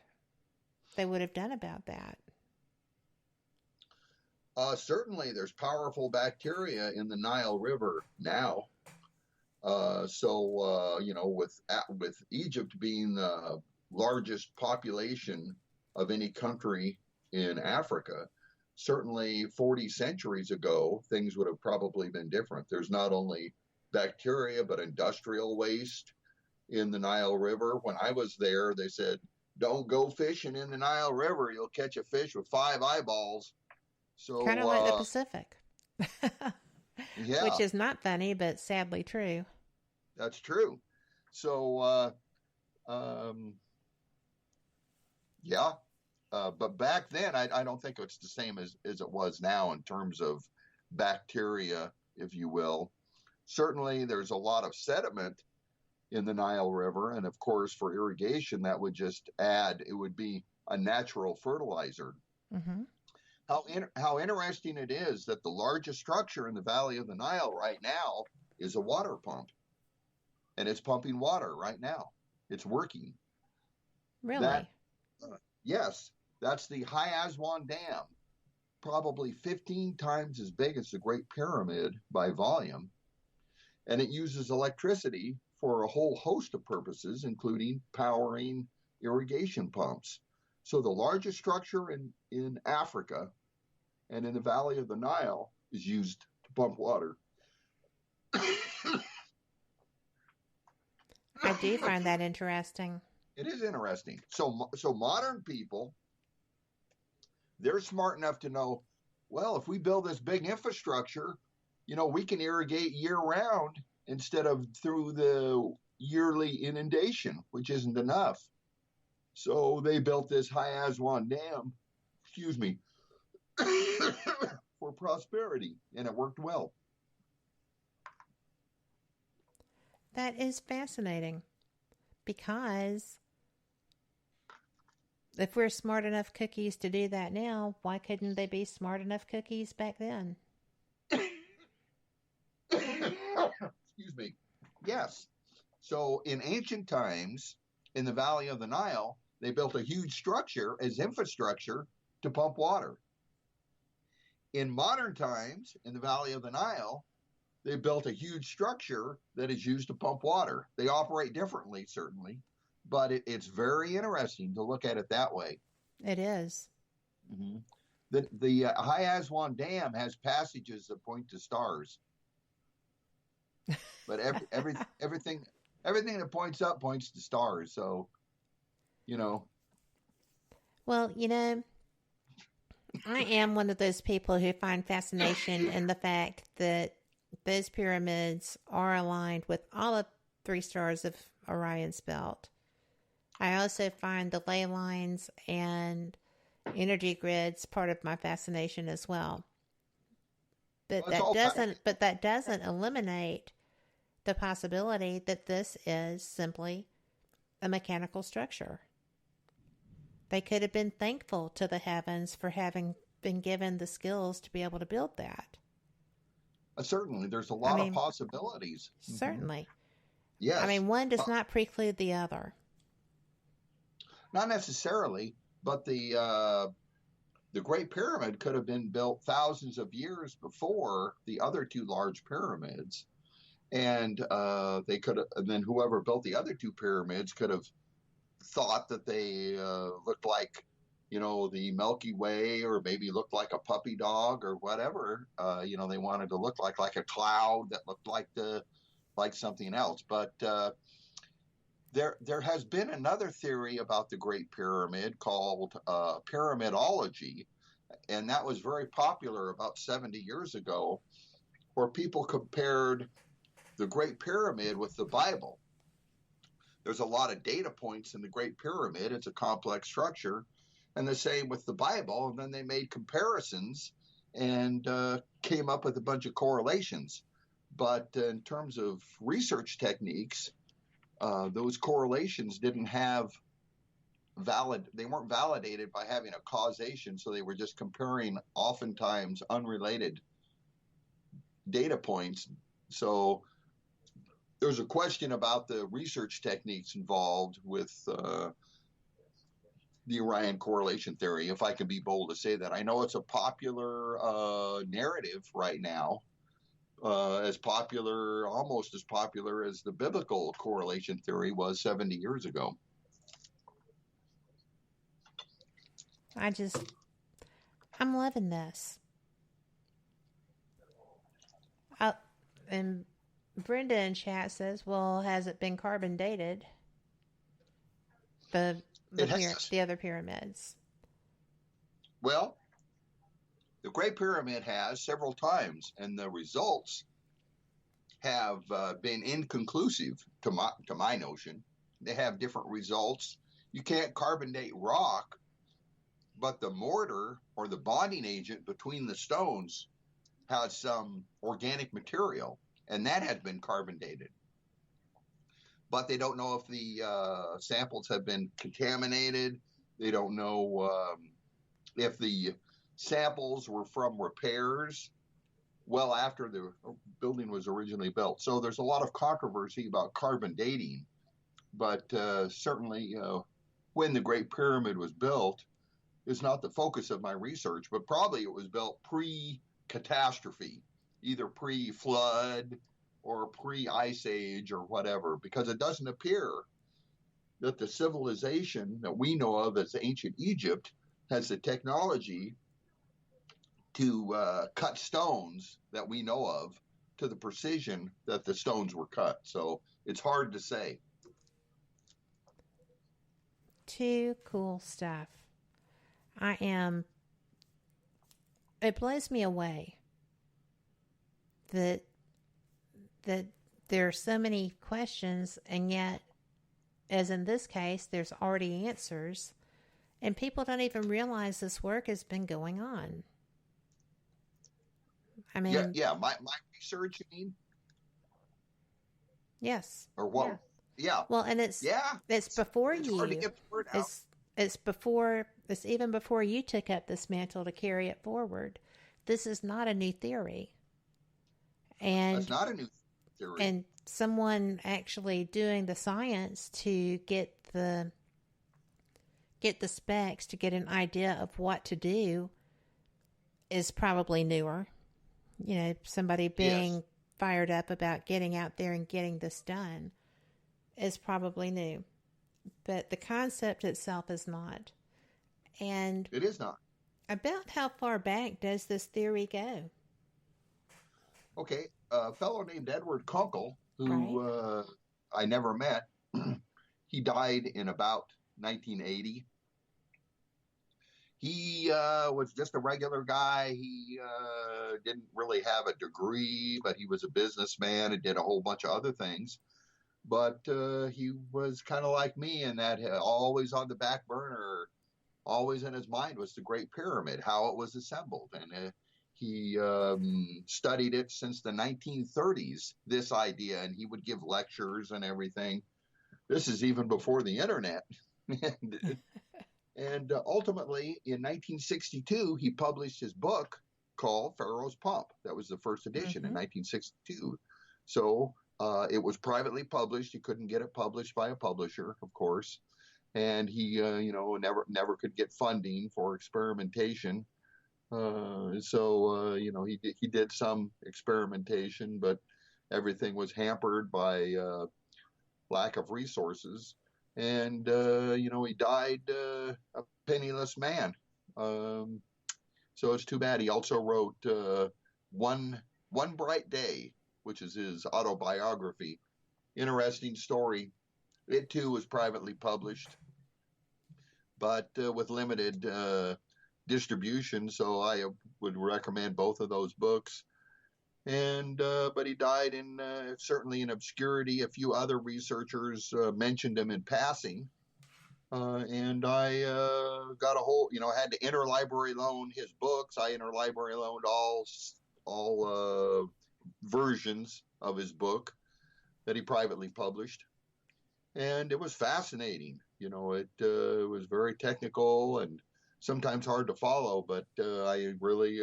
they would have done about that? Certainly there's powerful bacteria in the Nile River now. With Egypt being largest population of any country in Africa. Certainly 40 centuries ago, things would have probably been different. There's not only bacteria, but industrial waste in the Nile River. When I was there, they said, don't go fishing in the Nile River. You'll catch a fish with 5 eyeballs. So Kind of like the Pacific. yeah, Which is not funny, but sadly true. that's true. So, yeah. But back then, I don't think it's the same as it was now in terms of bacteria, if you will. Certainly, there's a lot of sediment in the Nile River. And of course, for irrigation, that would just add, it would be a natural fertilizer. Mm-hmm. How interesting it is that the largest structure in the Valley of the Nile right now is a water pump. And it's pumping water right now. It's working. Really? Yes, that's the High Aswan Dam, probably 15 times as big as the Great Pyramid by volume. And it uses electricity for a whole host of purposes, including powering irrigation pumps. So the largest structure in Africa and in the Valley of the Nile is used to pump water. I do find that interesting. It is interesting. So modern people, they're smart enough to know, well, if we build this big infrastructure, we can irrigate year round instead of through the yearly inundation, which isn't enough. So they built this High Aswan Dam, for prosperity, and it worked well. That is fascinating, because if we're smart enough cookies to do that now, why couldn't they be smart enough cookies back then? Yes. So in ancient times, in the Valley of the Nile, they built a huge structure as infrastructure to pump water. In modern times, in the Valley of the Nile, they built a huge structure that is used to pump water. They operate differently, certainly, but it's very interesting to look at it that way. It is. Mm-hmm. The High Aswan Dam has passages that point to stars, but everything that points up points to stars. So, Well, I am one of those people who find fascination in the fact that those pyramids are aligned with all of 3 stars of Orion's belt. I also find the ley lines and energy grids part of my fascination as well. But that doesn't eliminate the possibility that this is simply a mechanical structure. They could have been thankful to the heavens for having been given the skills to be able to build that. Certainly, there's a lot of possibilities. Certainly. Mm-hmm. Yes. One does not preclude the other. Not necessarily, but the Great Pyramid could have been built thousands of years before the other 2 large pyramids, and they could have, and then whoever built the other 2 pyramids could have thought that they looked like, the Milky Way, or maybe looked like a puppy dog or whatever. They wanted to look like a cloud that looked like something else. But there has been another theory about the Great Pyramid called pyramidology, and that was very popular about 70 years ago, where people compared the Great Pyramid with the Bible. There's a lot of data points in the Great Pyramid. It's a complex structure, and the same with the Bible. And then they made comparisons and came up with a bunch of correlations. But in terms of research techniques, those correlations didn't have they weren't validated by having a causation. So they were just comparing oftentimes unrelated data points. So there's a question about the research techniques involved with the Orion correlation theory, if I can be bold to say that. I know it's a popular narrative right now, almost as popular as the biblical correlation theory was 70 years ago. I'm loving this. And Brenda in chat says, well, has it been carbon dated? The other pyramids. Well, the Great Pyramid has several times, and the results have been inconclusive to my notion. They have different results. You can't carbon date rock, but the mortar or the bonding agent between the stones has some organic material, and that has been carbon dated. But they don't know if the samples have been contaminated. They don't know if the samples were from repairs well after the building was originally built. So there's a lot of controversy about carbon dating, but certainly when the Great Pyramid was built is not the focus of my research, but probably it was built pre-catastrophe, either pre-flood or pre-ice age or whatever, because it doesn't appear that the civilization that we know of as ancient Egypt has the technology to cut stones that we know of to the precision that the stones were cut. So it's hard to say. Too cool stuff. It blows me away that there are so many questions, and yet, as in this case, there's already answers, and people don't even realize this work has been going on. I mean, my research, you mean? Yes. Or what? Yeah. Well, and it's before it's you. Hard to get the word out. It's even before you took up this mantle to carry it forward. This is not a new theory. And it's not a new theory. And someone actually doing the science to get the specs to get an idea of what to do is probably newer. You know, somebody being fired up about getting out there and getting this done is probably new. But the concept itself is not. And it is not. About how far back does this theory go? Okay, a fellow named Edward Kunkel, who I never met, he died in about 1980. He was just a regular guy. He didn't really have a degree, but he was a businessman and did a whole bunch of other things. But he was kind of like me in that always on the back burner, always in his mind was the Great Pyramid, how it was assembled. And he studied it since the 1930s, this idea, and he would give lectures and everything. This is even before the internet. And ultimately, in 1962, he published his book called Pharaoh's Pump. That was the first edition in 1962. So it was privately published. He couldn't get it published by a publisher, of course. And he, never could get funding for experimentation. So he did some experimentation, but everything was hampered by lack of resources. And, he died a penniless man. So it's too bad. He also wrote One Bright Day, which is his autobiography. Interesting story. It, too, was privately published, but with limited distribution. So I would recommend both of those books. And but he died in certainly in obscurity. A few other researchers mentioned him in passing, and I got a whole, had to interlibrary loan his books. I interlibrary loaned all versions of his book that he privately published, and it was fascinating. It was very technical and sometimes hard to follow, but I really.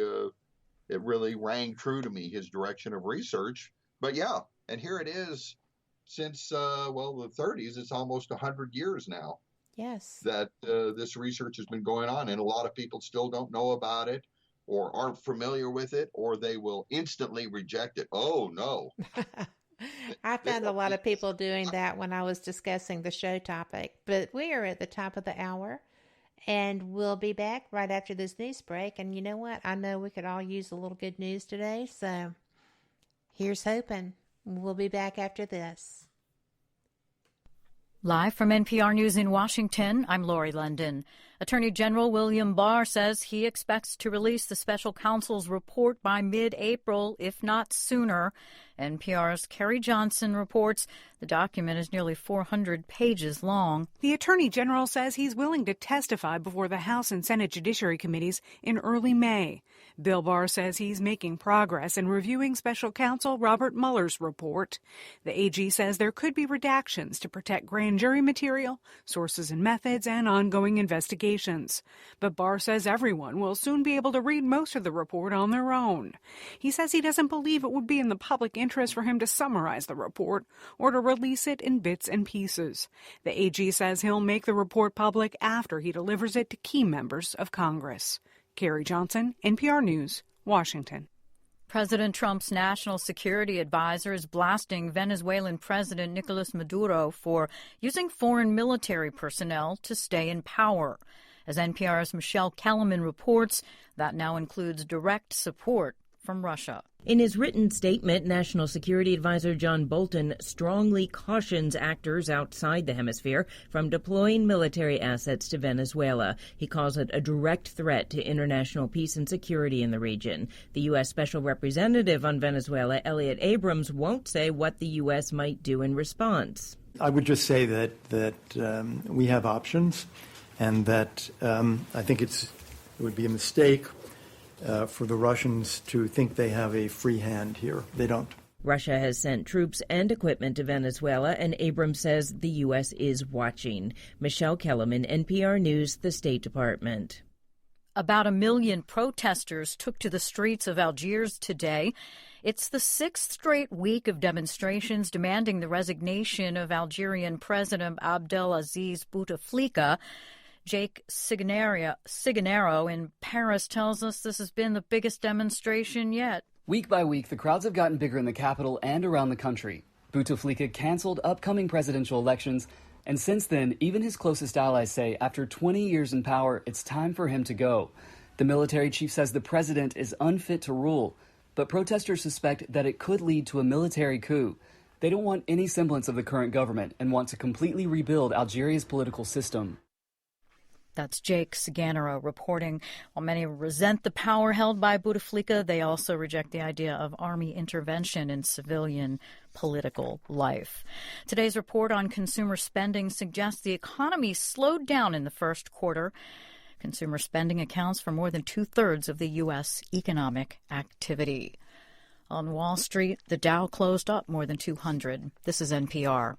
It really rang true to me, his direction of research. But yeah, and here it is since, the 30s. It's almost 100 years now. Yes. That this research has been going on, and a lot of people still don't know about it or aren't familiar with it, or they will instantly reject it. Oh, no. I found a lot of people doing that when I was discussing the show topic. But we are at the top of the hour. And we'll be back right after this news break. And you know what? I know we could all use a little good news today, so here's hoping. We'll be back after this. Live from NPR News in Washington, I'm Lori London. Attorney General William Barr says he expects to release the special counsel's report by mid-April, if not sooner. NPR's Carrie Johnson reports the document is nearly 400 pages long. The Attorney General says he's willing to testify before the House and Senate Judiciary Committees in early May. Bill Barr says he's making progress in reviewing Special Counsel Robert Mueller's report. The AG says there could be redactions to protect grand jury material, sources and methods, and ongoing investigations. But Barr says everyone will soon be able to read most of the report on their own. He says he doesn't believe it would be in the public interest for him to summarize the report or to release it in bits and pieces. The AG says he'll make the report public after he delivers it to key members of Congress. Carrie Johnson, NPR News, Washington. President Trump's national security advisor is blasting Venezuelan President Nicolas Maduro for using foreign military personnel to stay in power. As NPR's Michelle Kellerman reports, that now includes direct support from Russia. In his written statement, National Security Advisor John Bolton strongly cautions actors outside the hemisphere from deploying military assets to Venezuela. He calls it a direct threat to international peace and security in the region. The U.S. Special Representative on Venezuela, Elliot Abrams, won't say what the U.S. might do in response. I would just say that we have options, and that I think it would be a mistake for the Russians to think they have a free hand here. They don't. Russia has sent troops and equipment to Venezuela, and Abrams says the U.S. is watching. Michelle Kellerman, NPR News, the State Department. About 1 million protesters took to the streets of Algiers today. It's the 6th straight week of demonstrations demanding the resignation of Algerian President Abdelaziz Bouteflika. Jake Siganero in Paris tells us this has been the biggest demonstration yet. Week by week, the crowds have gotten bigger in the capital and around the country. Bouteflika canceled upcoming presidential elections, and since then, even his closest allies say after 20 years in power, it's time for him to go. The military chief says the president is unfit to rule, but protesters suspect that it could lead to a military coup. They don't want any semblance of the current government and want to completely rebuild Algeria's political system. That's Jake Siganero reporting. While many resent the power held by Bouteflika, they also reject the idea of army intervention in civilian political life. Today's report on consumer spending suggests the economy slowed down in the first quarter. Consumer spending accounts for more than 2/3 of the U.S. economic activity. On Wall Street, the Dow closed up more than 200. This is NPR.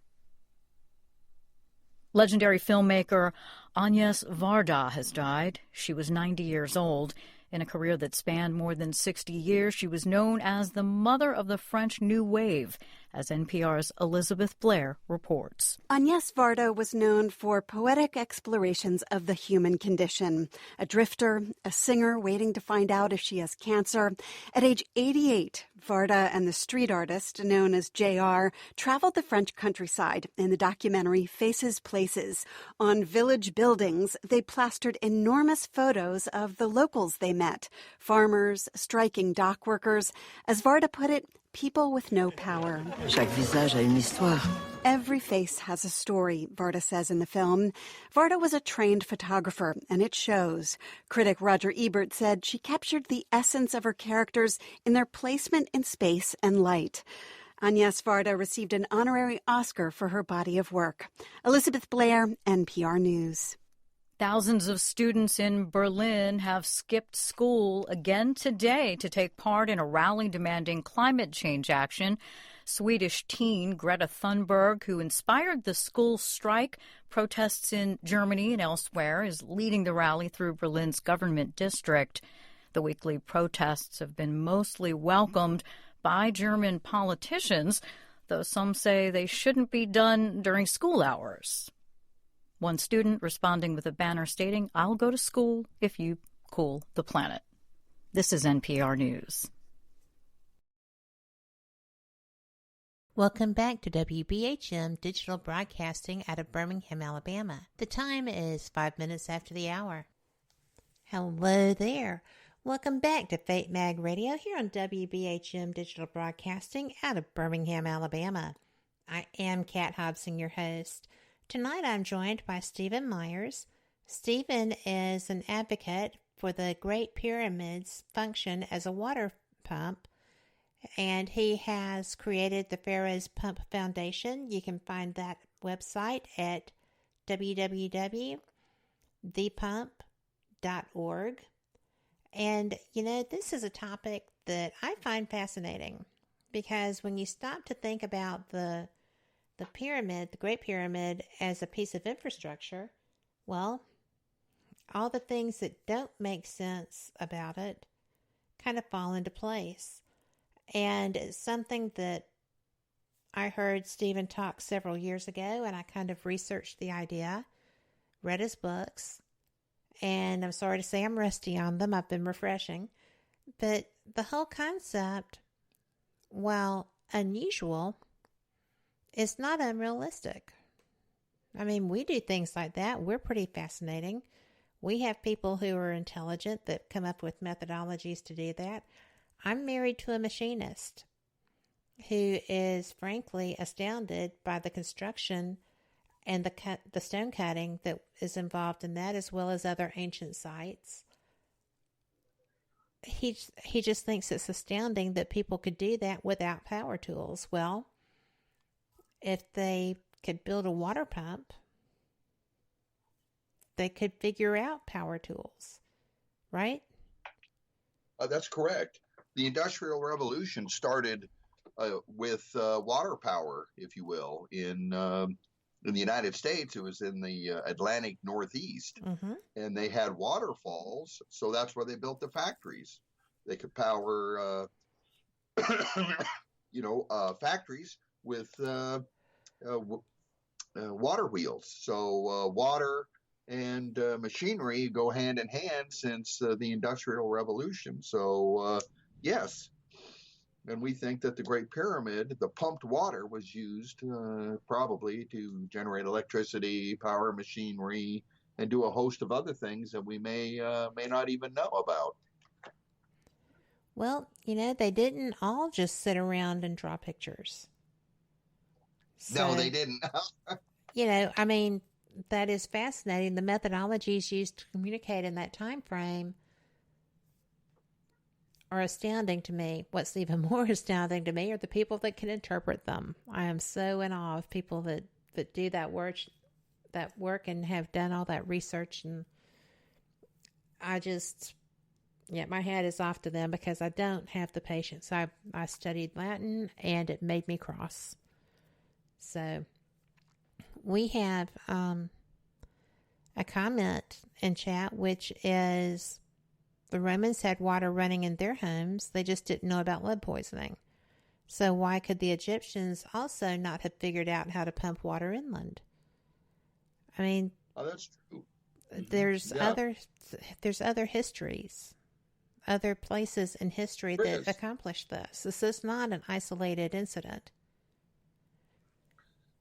Legendary filmmaker Agnès Varda has died. She was 90 years old. In a career that spanned more than 60 years, she was known as the mother of the French New Wave, as NPR's Elizabeth Blair reports. Agnès Varda was known for poetic explorations of the human condition. A drifter, a singer waiting to find out if she has cancer. At age 88, Varda and the street artist known as JR traveled the French countryside in the documentary Faces Places. On village buildings, they plastered enormous photos of the locals they met, farmers, striking dock workers. As Varda put it, people with no power. Chaque visage a une histoire. Every face has a story, Varda says in the film. Varda was a trained photographer, and it shows. Critic Roger Ebert said she captured the essence of her characters in their placement in space and light. Agnès Varda received an honorary Oscar for her body of work. Elizabeth Blair, NPR News. Thousands of students in Berlin have skipped school again today to take part in a rally demanding climate change action. Swedish teen Greta Thunberg, who inspired the school strike, protests in Germany and elsewhere, is leading the rally through Berlin's government district. The weekly protests have been mostly welcomed by German politicians, though some say they shouldn't be done during school hours. One student responding with a banner stating, "I'll go to school if you cool the planet." This is NPR News. Welcome back to WBHM Digital Broadcasting out of Birmingham, Alabama. The time is 5 minutes after the hour. Hello there. Welcome back to Fate Mag Radio here on WBHM Digital Broadcasting out of Birmingham, Alabama. I am Kat Hobson, your host. Tonight I'm joined by Stephen Myers. Stephen is an advocate for the Great Pyramid's function as a water pump, and he has created the Pharaoh's Pump Foundation. You can find that website at www.thepump.org. And, this is a topic that I find fascinating because when you stop to think about the pyramid, the Great Pyramid, as a piece of infrastructure, well, all the things that don't make sense about it kind of fall into place. And it's something that I heard Stephen talk several years ago, and I kind of researched the idea, read his books, and I'm sorry to say I'm rusty on them. I've been refreshing. But the whole concept, while unusual, is not unrealistic. I mean, we do things like that. We're pretty fascinating. We have people who are intelligent that come up with methodologies to do that. I'm married to a machinist who is frankly astounded by the construction and the stone cutting that is involved in that, as well as other ancient sites. He just thinks it's astounding that people could do that without power tools. Well, if they could build a water pump, they could figure out power tools, right? That's correct. The Industrial Revolution started with water power, if you will. In the United States, it was in the Atlantic Northeast, and they had waterfalls, so that's where they built the factories. They could power, factories with water wheels. So water and machinery go hand in hand since the Industrial Revolution. So yes, and we think that the Great Pyramid, the pumped water, was used probably to generate electricity, power machinery, and do a host of other things that we may not even know about. Well, they didn't all just sit around and draw pictures. So, no, they didn't. I mean, that is fascinating. The methodologies used to communicate in that time frame are astounding to me. What's even more astounding to me are the people that can interpret them. I am so in awe of people that do that work and have done all that research, and my hat is off to them because I don't have the patience. I studied Latin and it made me cross. So we have a comment in chat, which is, the Romans had water running in their homes. They just didn't know about lead poisoning. So why could the Egyptians also not have figured out how to pump water inland? I mean, that's true. There's other histories, other places in history that accomplished this. This is not an isolated incident.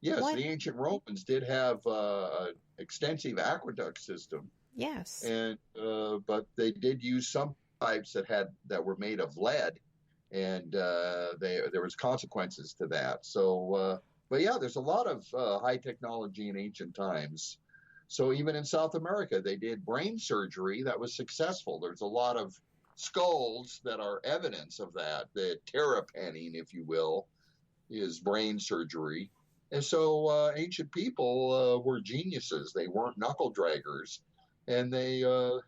Yes, the ancient Romans did have an extensive aqueduct system. Yes, and but they did use some pipes that were made of lead, and there was consequences to that. So, but yeah, there's a lot of high technology in ancient times. So even in South America, they did brain surgery that was successful. There's a lot of skulls that are evidence of that. The terrapanning, if you will, is brain surgery. And so ancient people were geniuses. They weren't knuckle draggers. And they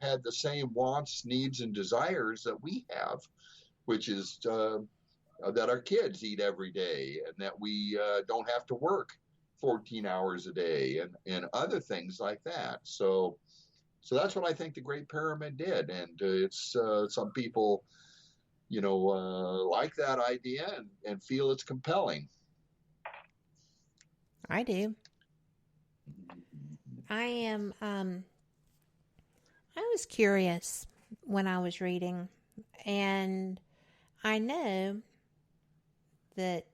had the same wants, needs, and desires that we have, which is that our kids eat every day and that we don't have to work 14 hours a day and other things like that. So that's what I think the Great Pyramid did. And it's some people, like that idea and feel it's compelling. I do. I was curious when I was reading, and I know that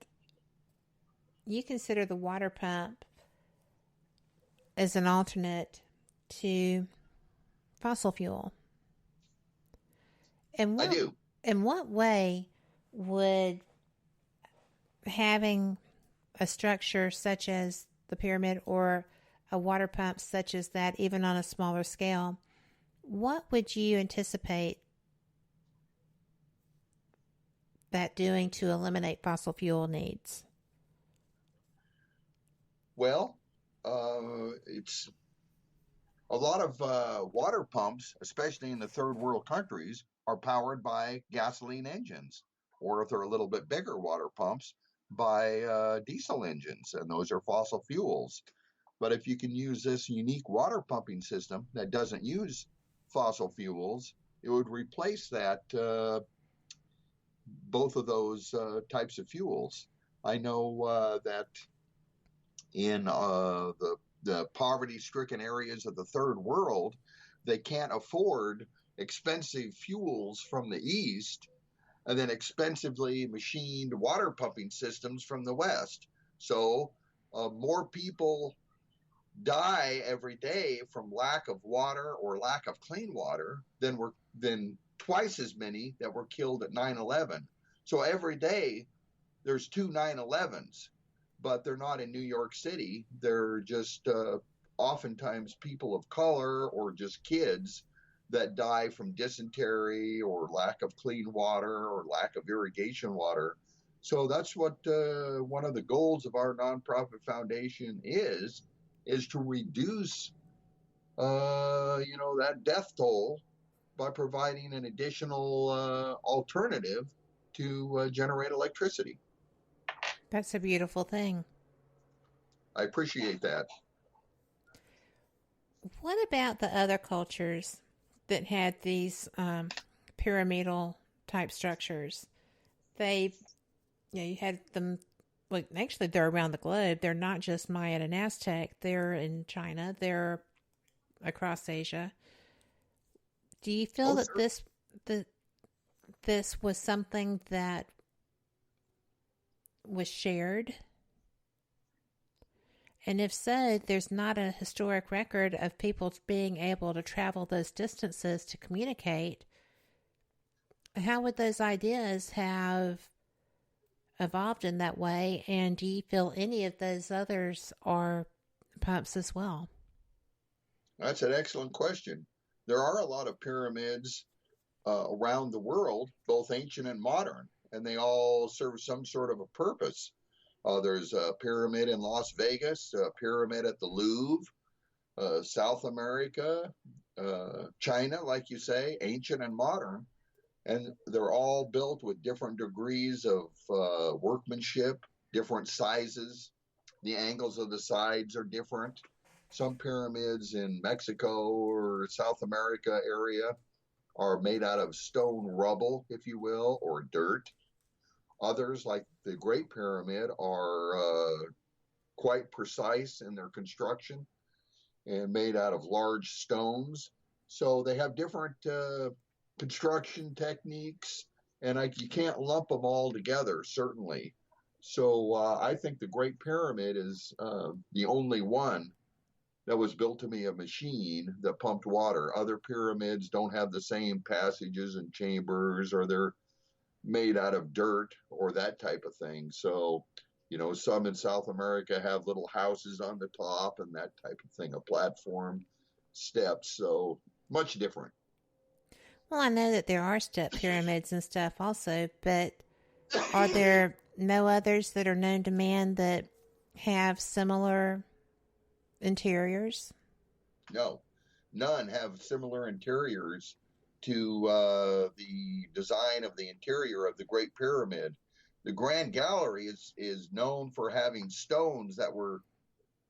you consider the water pump as an alternate to fossil fuel. I do. In what way would having a structure such as the pyramid or a water pump such as that, even on a smaller scale, what would you anticipate that doing to eliminate fossil fuel needs? Well, it's a lot of water pumps, especially in the third world countries, are powered by gasoline engines, or if they're a little bit bigger water pumps, by diesel engines, and those are fossil fuels. But if you can use this unique water pumping system that doesn't use fossil fuels, it would replace that both of those types of fuels. I know that in the poverty-stricken areas of the third world, they can't afford expensive fuels from the east and then expensively machined water pumping systems from the west. So more people die every day from lack of water or lack of clean water than twice as many that were killed at 9/11. So every day there's two 9/11s, but they're not in New York City. They're just oftentimes people of color or just kids that die from dysentery or lack of clean water or lack of irrigation water. So that's what one of the goals of our nonprofit foundation is to reduce, that death toll by providing an additional alternative to generate electricity. That's a beautiful thing. I appreciate that. What about the other cultures that had these pyramidal type structures? You had them. Well, actually, they're around the globe. They're not just Mayan and Aztec. They're in China. They're across Asia. Do you feel that this was something that was shared? And if so, there's not a historic record of people being able to travel those distances to communicate. How would those ideas have evolved in that way? And do you feel any of those others are pumps as well? That's an excellent question. There are a lot of pyramids around the world, both ancient and modern, and they all serve some sort of a purpose. There's a pyramid in Las Vegas, a pyramid at the Louvre, South America, China, like you say, ancient and modern. And they're all built with different degrees of workmanship, different sizes. The angles of the sides are different. Some pyramids in Mexico or South America area are made out of stone rubble, if you will, or dirt. Others, like the Great Pyramid, are quite precise in their construction and made out of large stones. So they have different construction techniques, and you can't lump them all together, certainly. So I think the Great Pyramid is the only one that was built to be a machine that pumped water. Other pyramids don't have the same passages and chambers, or they're made out of dirt or that type of thing. So, some in South America have little houses on the top and that type of thing, a platform, steps. So much different. Well, I know that there are step pyramids and stuff also, but are there no others that are known to man that have similar interiors? No, none have similar interiors to the design of the interior of the Great Pyramid. The Grand Gallery is known for having stones that were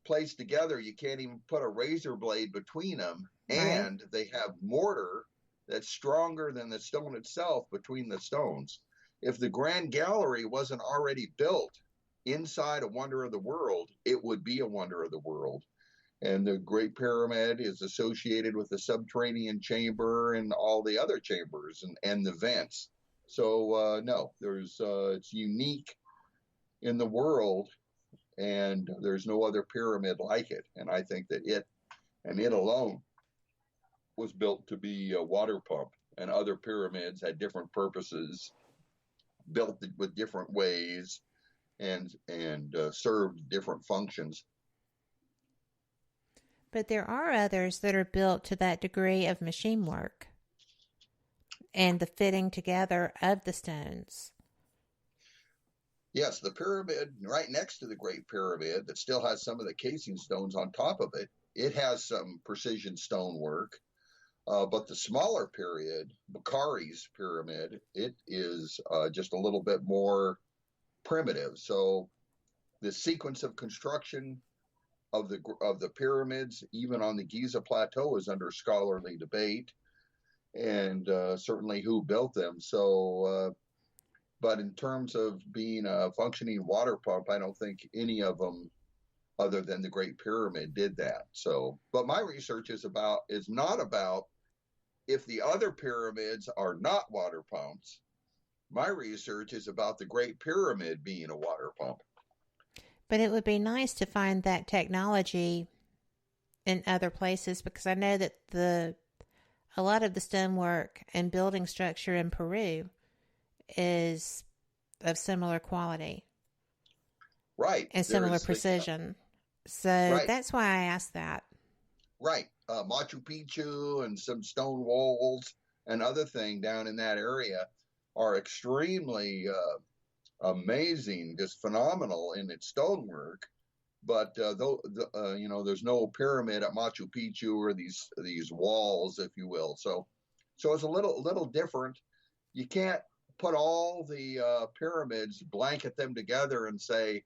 placed together. You can't even put a razor blade between them. Right. And they have mortar that's stronger than the stone itself between the stones. If the Grand Gallery wasn't already built inside a wonder of the world, it would be a wonder of the world. And the Great Pyramid is associated with the subterranean chamber and all the other chambers and the vents. So no, it's unique in the world and there's no other pyramid like it. And I think that it alone was built to be a water pump, and other pyramids had different purposes, built with different ways, and served different functions. But there are others that are built to that degree of machine work and the fitting together of the stones. Yes, the pyramid right next to the Great Pyramid that still has some of the casing stones on top of it, it has some precision stonework. But the smaller pyramid, Bukhari's pyramid, it is just a little bit more primitive. So the sequence of construction of the pyramids, even on the Giza Plateau, is under scholarly debate, and certainly who built them. So, but in terms of being a functioning water pump, I don't think any of them, other than the Great Pyramid, did that. So, but my research is not about if the other pyramids are not water pumps. My research is about the Great Pyramid being a water pump. But it would be nice to find that technology in other places, because I know that a lot of the stonework and building structure in Peru is of similar quality. Right. And similar precision. So that's why I asked that. Right. Machu Picchu and some stone walls and other thing down in that area are extremely amazing, just phenomenal in its stonework. But there's no pyramid at Machu Picchu or these walls, if you will. So it's a little different. You can't put all the pyramids, blanket them together, and say,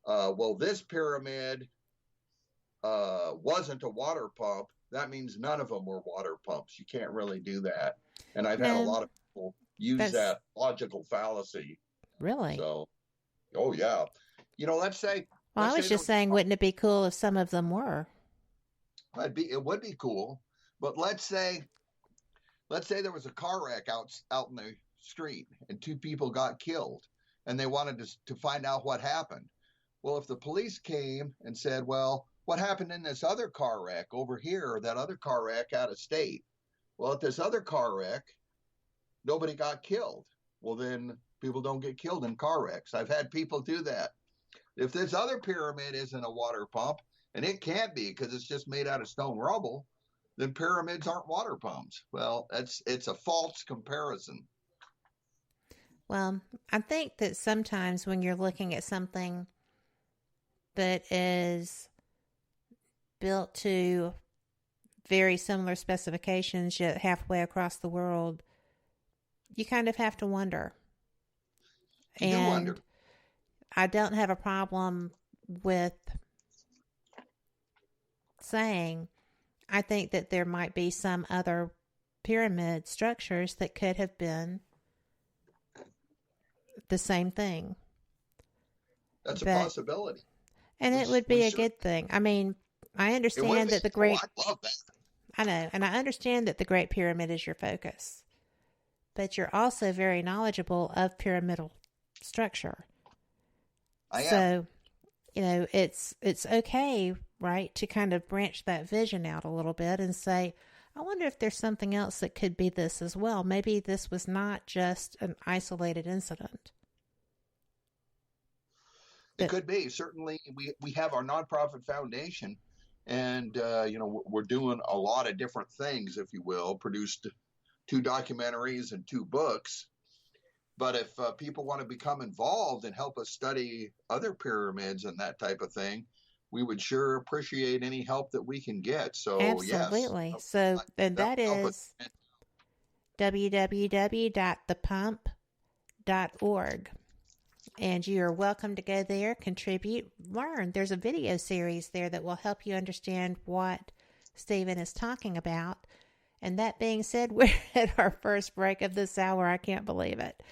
well, this pyramid wasn't a water pump. That means none of them were water pumps. You can't really do that. And I've had a lot of people use that logical fallacy. Really? So, oh yeah. Let's say. Well, I was just saying, wouldn't it be cool if some of them were? It would be cool, but let's say there was a car wreck out in the street and 2 people got killed, and they wanted to find out what happened. Well, if the police came and said, well, what happened in this other car wreck over here, or that other car wreck out of state? Well, at this other car wreck, nobody got killed. Well, then people don't get killed in car wrecks. I've had people do that. If this other pyramid isn't a water pump, and it can't be because it's just made out of stone rubble, then pyramids aren't water pumps. Well, it's a false comparison. Well, I think that sometimes when you're looking at something that is built to very similar specifications yet halfway across the world, you kind of have to wonder. You do wonder. I don't have a problem with saying I think that there might be some other pyramid structures that could have been the same thing. That's a possibility. And it would be a good thing. I mean, I understand that I love that. I know, and I understand that the Great Pyramid is your focus. But you're also very knowledgeable of pyramidal structure. I am. So, it's okay, right, to kind of branch that vision out a little bit and say, I wonder if there's something else that could be this as well. Maybe this was not just an isolated incident. It could be. Certainly, we have our nonprofit foundation, and we're doing a lot of different things, if you will. Produced 2 documentaries and 2 books. But if people want to become involved and help us study other pyramids and that type of thing, we would sure appreciate any help that we can get. So absolutely. Yes. So and that is www.thepump.org. And you are welcome to go there, contribute, learn. There's a video series there that will help you understand what Stephen is talking about. And that being said, we're at our first break of this hour. I can't believe it.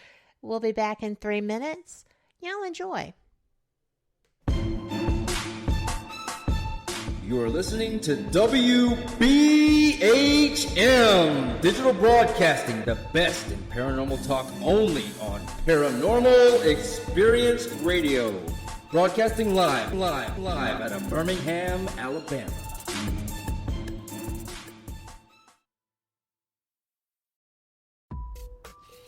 We'll be back in 3 minutes. Y'all enjoy. You're listening to WBHM Digital Broadcasting, the best in paranormal talk only on Paranormal Experience Radio. Broadcasting live out of Birmingham, Alabama.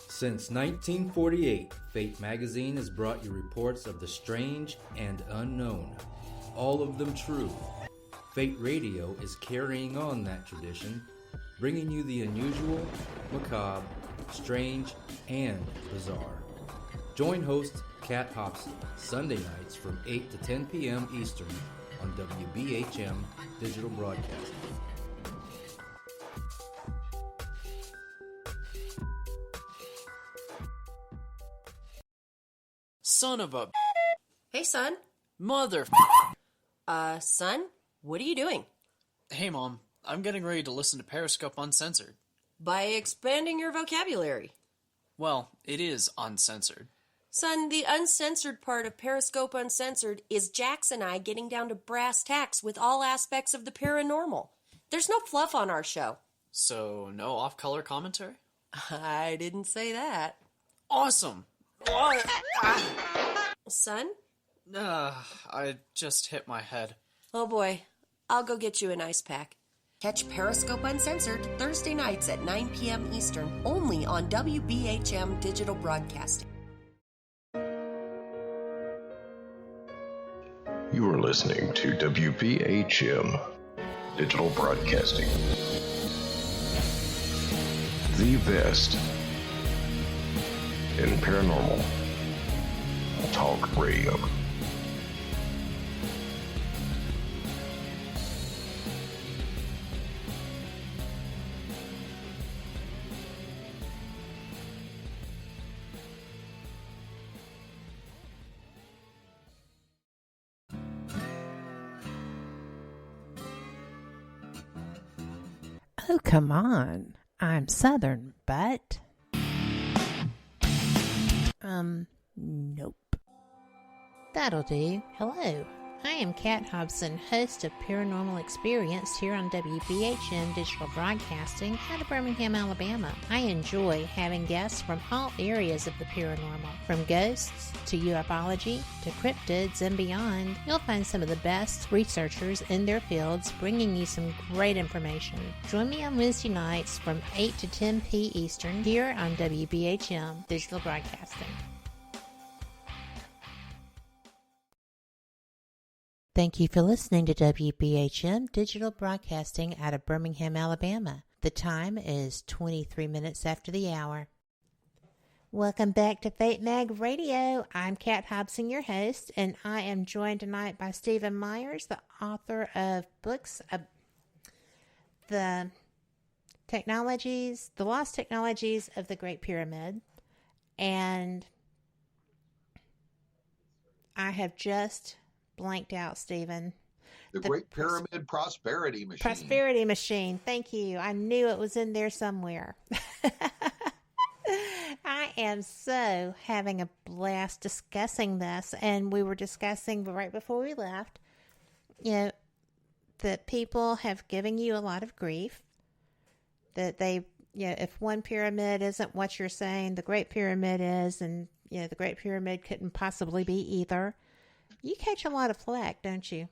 Since 1948, Fate magazine has brought you reports of the strange and unknown, all of them true. Fate Radio is carrying on that tradition, bringing you the unusual, macabre, strange, and bizarre. Join host Kat Hobson Sunday nights from 8 to 10 p.m. Eastern on WBHM Digital Broadcasting. Son of a... Hey, son. Mother... Son? What are you doing? Hey, Mom. I'm getting ready to listen to Periscope Uncensored. By expanding your vocabulary. Well, it is uncensored. Son, the uncensored part of Periscope Uncensored is Jax and I getting down to brass tacks with all aspects of the paranormal. There's no fluff on our show. So, no off-color commentary? I didn't say that. Awesome! Son? I just hit my head. Oh boy, I'll go get you an ice pack. Catch Periscope Uncensored Thursday nights at 9 p.m. Eastern, only on WBHM Digital Broadcasting. You are listening to WBHM Digital Broadcasting. The best in paranormal talk radio. Oh, come on. I'm Southern, but... Nope. That'll do. Hello. I am Kat Hobson, host of Paranormal Experience here on WBHM Digital Broadcasting out of Birmingham, Alabama. I enjoy having guests from all areas of the paranormal, from ghosts to ufology to cryptids and beyond. You'll find some of the best researchers in their fields bringing you some great information. Join me on Wednesday nights from 8 to 10 p. Eastern here on WBHM Digital Broadcasting. Thank you for listening to WBHM Digital Broadcasting out of Birmingham, Alabama. The time is 23 minutes after the hour. Welcome back to Fate Mag Radio. I'm Kat Hobson, your host, and I am joined tonight by Stephen Myers, the author of books The Lost Technologies of the Great Pyramid. And I have just blanked out, Stephen. The Great Pyramid Prosperity Machine. Prosperity Machine. Thank you. I knew it was in there somewhere. I am so having a blast discussing this, and we were discussing right before we left, that people have given you a lot of grief, that they, if one pyramid isn't what you're saying, the Great Pyramid is, and, the Great Pyramid couldn't possibly be either. You catch a lot of flack, don't you?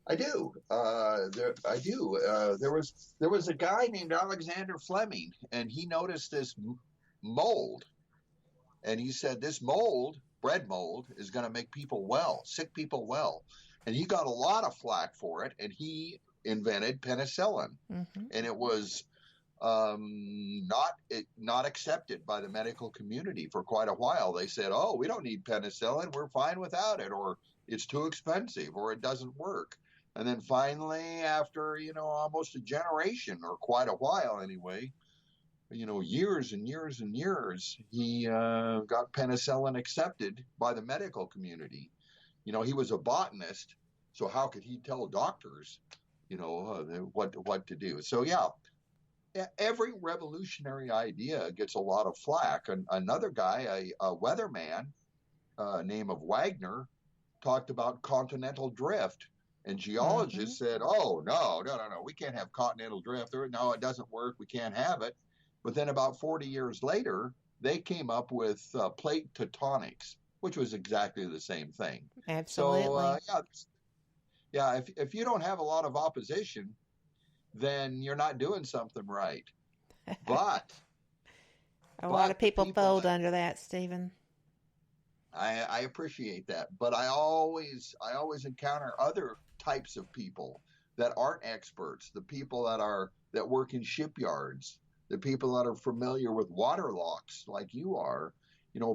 I do. I do. There was a guy named Alexander Fleming, and he noticed this mold, and he said this mold, bread mold, is going to make people well, sick people well, and he got a lot of flack for it, and he invented penicillin, and it was not accepted by the medical community for quite a while. They said, "Oh, we don't need penicillin; we're fine without it," or "It's too expensive," or "It doesn't work." And then finally, after almost a generation, or quite a while anyway, years and years and years, he got penicillin accepted by the medical community. He was a botanist, so how could he tell doctors, what to do? So yeah. Every revolutionary idea gets a lot of flack. And another guy, a weatherman, name of Wagner, talked about continental drift. And geologists said, "Oh, no, we can't have continental drift. No, it doesn't work. We can't have it." But then about 40 years later, they came up with plate tectonics. which was exactly the same thing. Absolutely. So, if you don't have a lot of opposition, then you're not doing something right. But a lot of people fold that, under that, Stephen. I appreciate that, but I always encounter other types of people that aren't experts. The people that work in shipyards, the people that are familiar with water locks, like you are.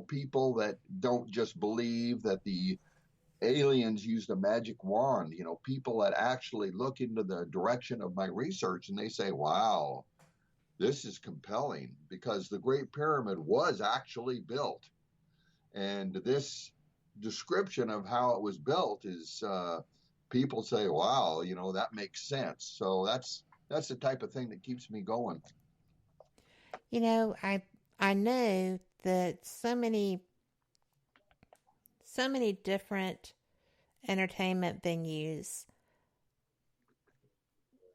People that don't just believe that the aliens used a magic wand. People that actually look into the direction of my research and they say, "Wow, this is compelling," because the Great Pyramid was actually built. And this description of how it was built is, people say, "Wow, that makes sense." So that's the type of thing that keeps me going. I know that so many different entertainment venues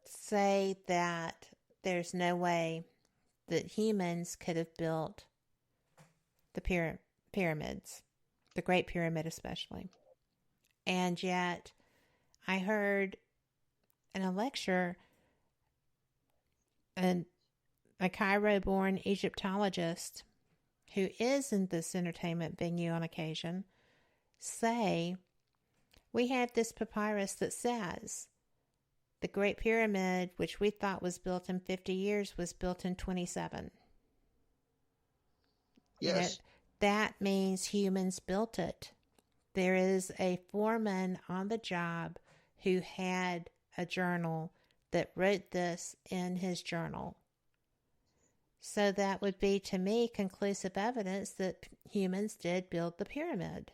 say that there's no way that humans could have built the pyramids, the Great Pyramid especially. And yet, I heard in a lecture a Cairo-born Egyptologist who is in this entertainment venue on occasion say, we have this papyrus that says the Great Pyramid, which we thought was built in 50 years, was built in 27. Yes. That means humans built it. There is a foreman on the job who had a journal that wrote this in his journal. So that would be, to me, conclusive evidence that humans did build the pyramid.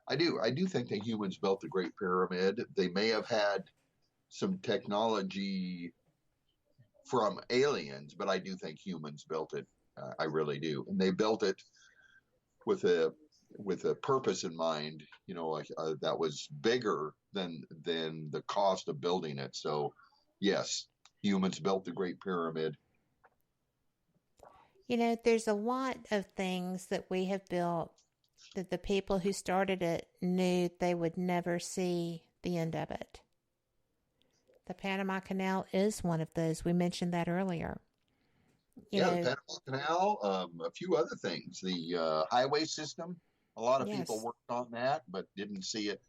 I do think that humans built the Great Pyramid. They may have had some technology from aliens, but I do think humans built it. I really do. And they built it with a purpose in mind, that was bigger than the cost of building it. So, yes, humans built the Great Pyramid. There's a lot of things that we have built that the people who started it knew they would never see the end of it. The Panama Canal is one of those. We mentioned that earlier. The Panama Canal, a few other things. The highway system, a lot of people worked on that, but didn't see it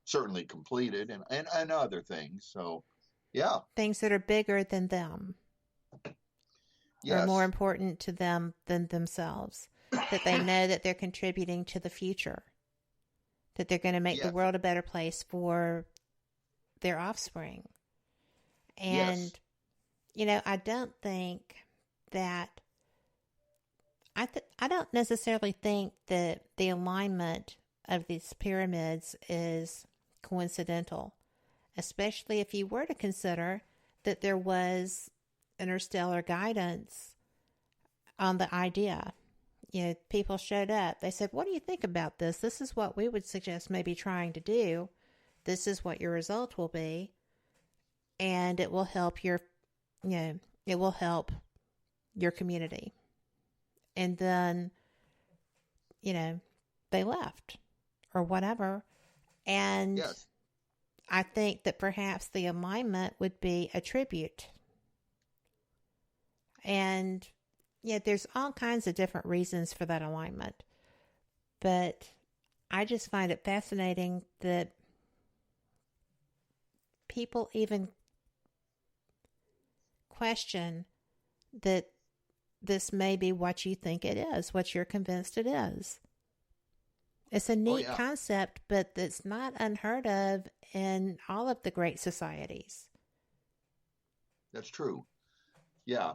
certainly completed, and other things. So, yeah. Things that are bigger than them. Yes. Are more important to them than themselves. That they know that they're contributing to the future. That they're going to make the world a better place for their offspring. And, I don't think that... I don't necessarily think that the alignment of these pyramids is coincidental. Especially if you were to consider that there was interstellar guidance on the idea. People showed up. They said, what do you think about this? This is what we would suggest maybe trying to do. This is what your result will be. And it will help your community. And then, they left or whatever. And I think that perhaps the alignment would be a tribute. And there's all kinds of different reasons for that alignment. But I just find it fascinating that people even question that this may be what you think it is, what you're convinced it is. It's a neat concept, but it's not unheard of in all of the great societies. That's true. Yeah.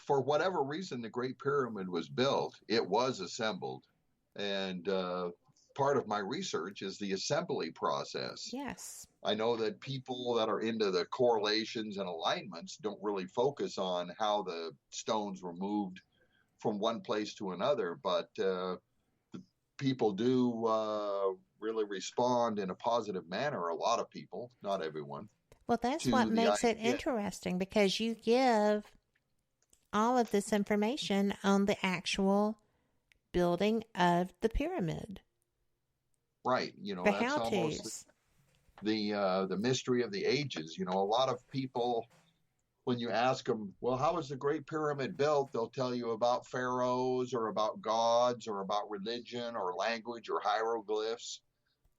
For whatever reason, the Great Pyramid was built. It was assembled. And part of my research is the assembly process. Yes. I know that people that are into the correlations and alignments don't really focus on how the stones were moved from one place to another, but the people do really respond in a positive manner. A lot of people, not everyone. Well, that's what makes it interesting, because you give all of this information on the actual building of the pyramid. Right. The That's how-tos. almost the mystery of the ages. A lot of people, when you ask them, well, how was the Great Pyramid built? They'll tell you about pharaohs or about gods or about religion or language or hieroglyphs.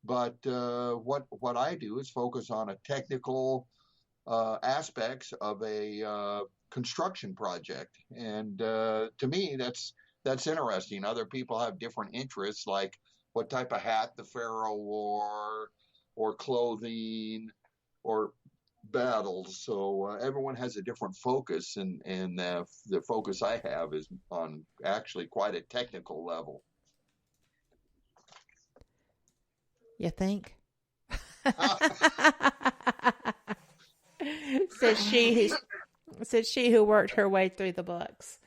But what I do is focus on a technical aspects of a construction project, and to me, that's interesting. Other people have different interests, like what type of hat the pharaoh wore, or clothing, or battles. So everyone has a different focus, and the focus I have is on actually quite a technical level. You think? said she who worked her way through the books.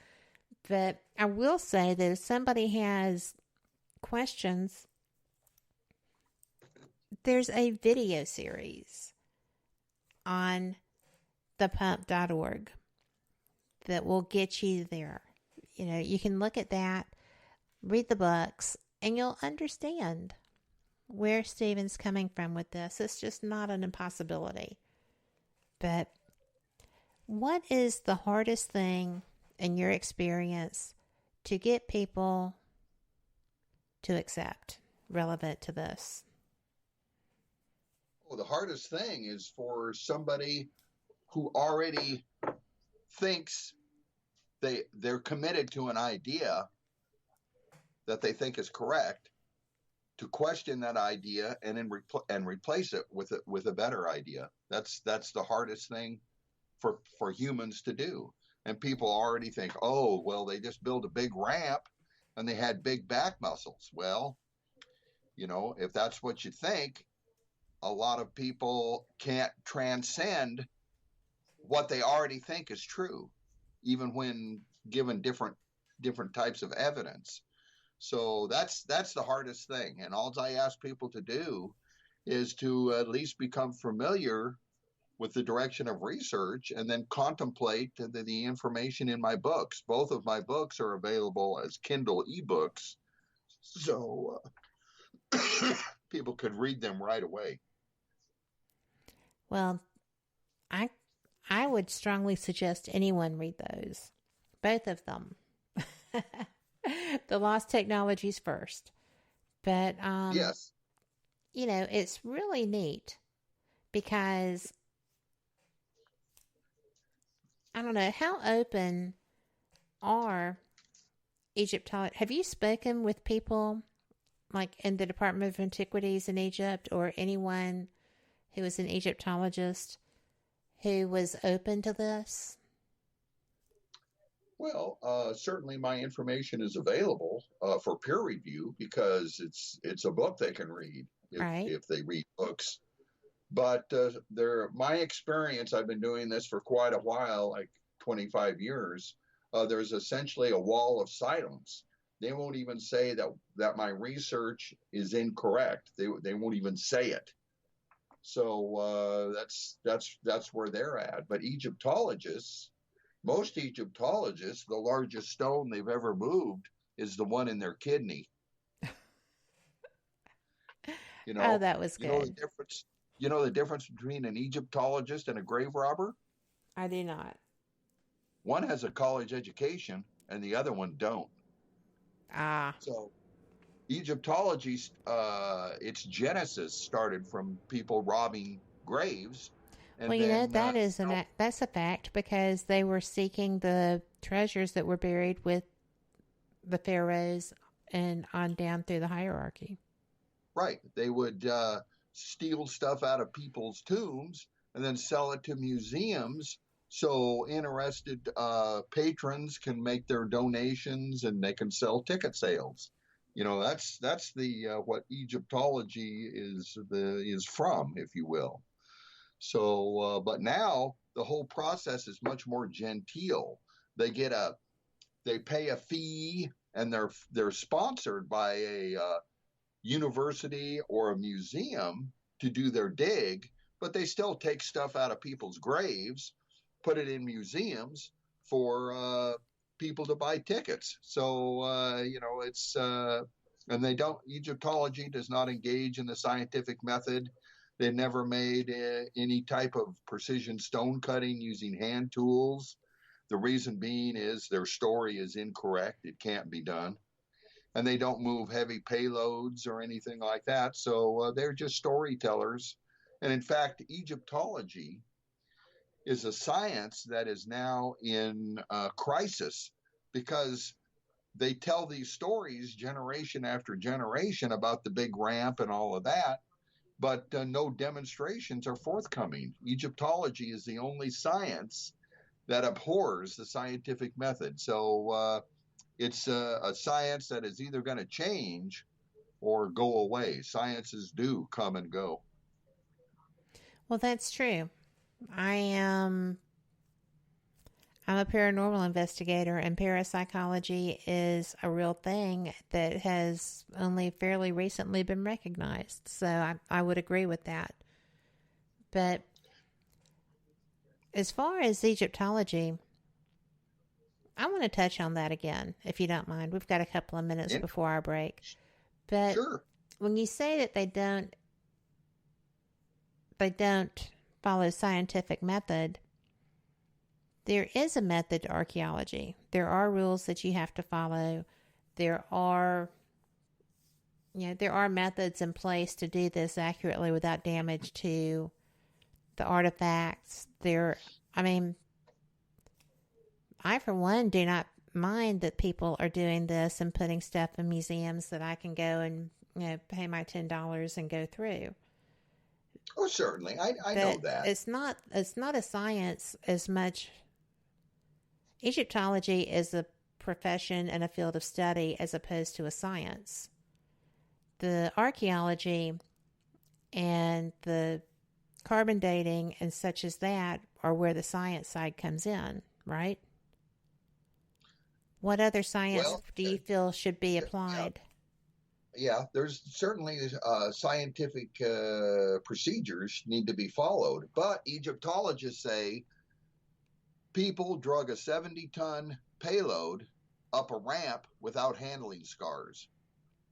But I will say that if somebody has questions, there's a video series on thepump.org that will get you there. You can look at that, read the books, and you'll understand where Stephen's coming from with this. It's just not an impossibility. But what is the hardest thing in your experience to get people to accept relevant to this? Well, the hardest thing is for somebody who already thinks they're committed to an idea that they think is correct, to question that idea and then replace it with a better idea. That's the hardest thing for humans to do. And people already think, oh, well, they just built a big ramp and they had big back muscles. Well, if that's what you think, a lot of people can't transcend what they already think is true, even when given different types of evidence. So that's the hardest thing. And all I ask people to do is to at least become familiar with the direction of research and then contemplate the information in my books. Both of my books are available as Kindle ebooks, so people could read them right away. Well, I would strongly suggest anyone read those, both of them. The Lost Technologies first, but yes, it's really neat because I don't know how open are Egyptologists. Have you spoken with people like in the Department of Antiquities in Egypt, or anyone who was an Egyptologist who was open to this? Well, certainly my information is available for peer review because it's a book they can read if they read books. But my experience, I've been doing this for quite a while, like 25 years. There's essentially a wall of silence. They won't even say that my research is incorrect. They won't even say it. So that's where they're at. But most Egyptologists, the largest stone they've ever moved is the one in their kidney. Oh, that was good. You know the difference between an Egyptologist and a grave robber? I do not. One has a college education and the other one don't. So Egyptology, its genesis started from people robbing graves. And well, that's a fact, because they were seeking the treasures that were buried with the pharaohs and on down through the hierarchy. Right. They would steal stuff out of people's tombs and then sell it to museums so interested patrons can make their donations and they can sell ticket sales. That's the what Egyptology is from, if you will. So, but now the whole process is much more genteel. They pay a fee, and they're sponsored by a university or a museum to do their dig, but they still take stuff out of people's graves, put it in museums for people to buy tickets. So, it's, and Egyptology does not engage in the scientific method. They never made any type of precision stone cutting using hand tools. The reason being is their story is incorrect. It can't be done. And they don't move heavy payloads or anything like that. So they're just storytellers. And in fact, Egyptology is a science that is now in crisis because they tell these stories generation after generation about the big ramp and all of that, but no demonstrations are forthcoming. Egyptology is the only science that abhors the scientific method. So it's a science that is either going to change or go away. Sciences do come and go. Well, that's true. I'm a paranormal investigator, and parapsychology is a real thing that has only fairly recently been recognized. So I would agree with that. But as far as Egyptology, I want to touch on that again, if you don't mind. We've got a couple of minutes before our break. But sure. When you say that they don't follow scientific method, there is a method to archaeology. There are rules that you have to follow. There are methods in place to do this accurately without damage to the artifacts. I, for one, do not mind that people are doing this and putting stuff in museums that I can go and pay my $10 and go through. Oh, certainly, I know that it's not a science as much. Egyptology is a profession and a field of study as opposed to a science. The archaeology and the carbon dating and such as that are where the science side comes in, right? What other science do you feel should be applied? Yeah, there's certainly scientific procedures need to be followed, but Egyptologists say people drug a 70-ton payload up a ramp without handling scars.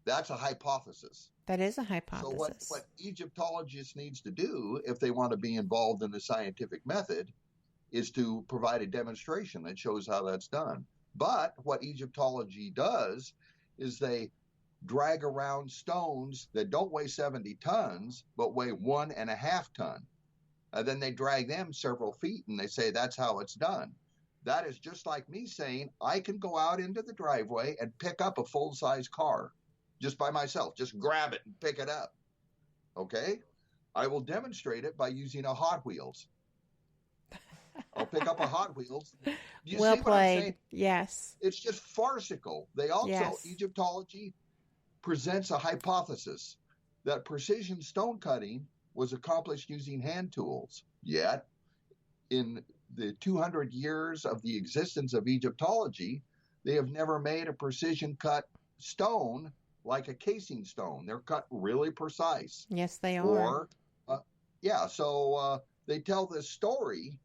That's a hypothesis. That is a hypothesis. So what Egyptologists needs to do if they want to be involved in the scientific method is to provide a demonstration that shows how that's done. But what Egyptology does is they drag around stones that don't weigh 70 tons, but weigh 1.5 tons. Then they drag them several feet and they say that's how it's done. That is just like me saying I can go out into the driveway and pick up a full-size car just by myself. Just grab it and pick it up. Okay? I will demonstrate it by using a Hot Wheels. I'll pick up a Hot Wheels. You well see what played. I'm saying? Yes. It's just farcical. They also, Egyptology presents a hypothesis that precision stone cutting was accomplished using hand tools. Yet, in the 200 years of the existence of Egyptology, they have never made a precision cut stone like a casing stone. They're cut really precise. Yes, they are. So they tell this story,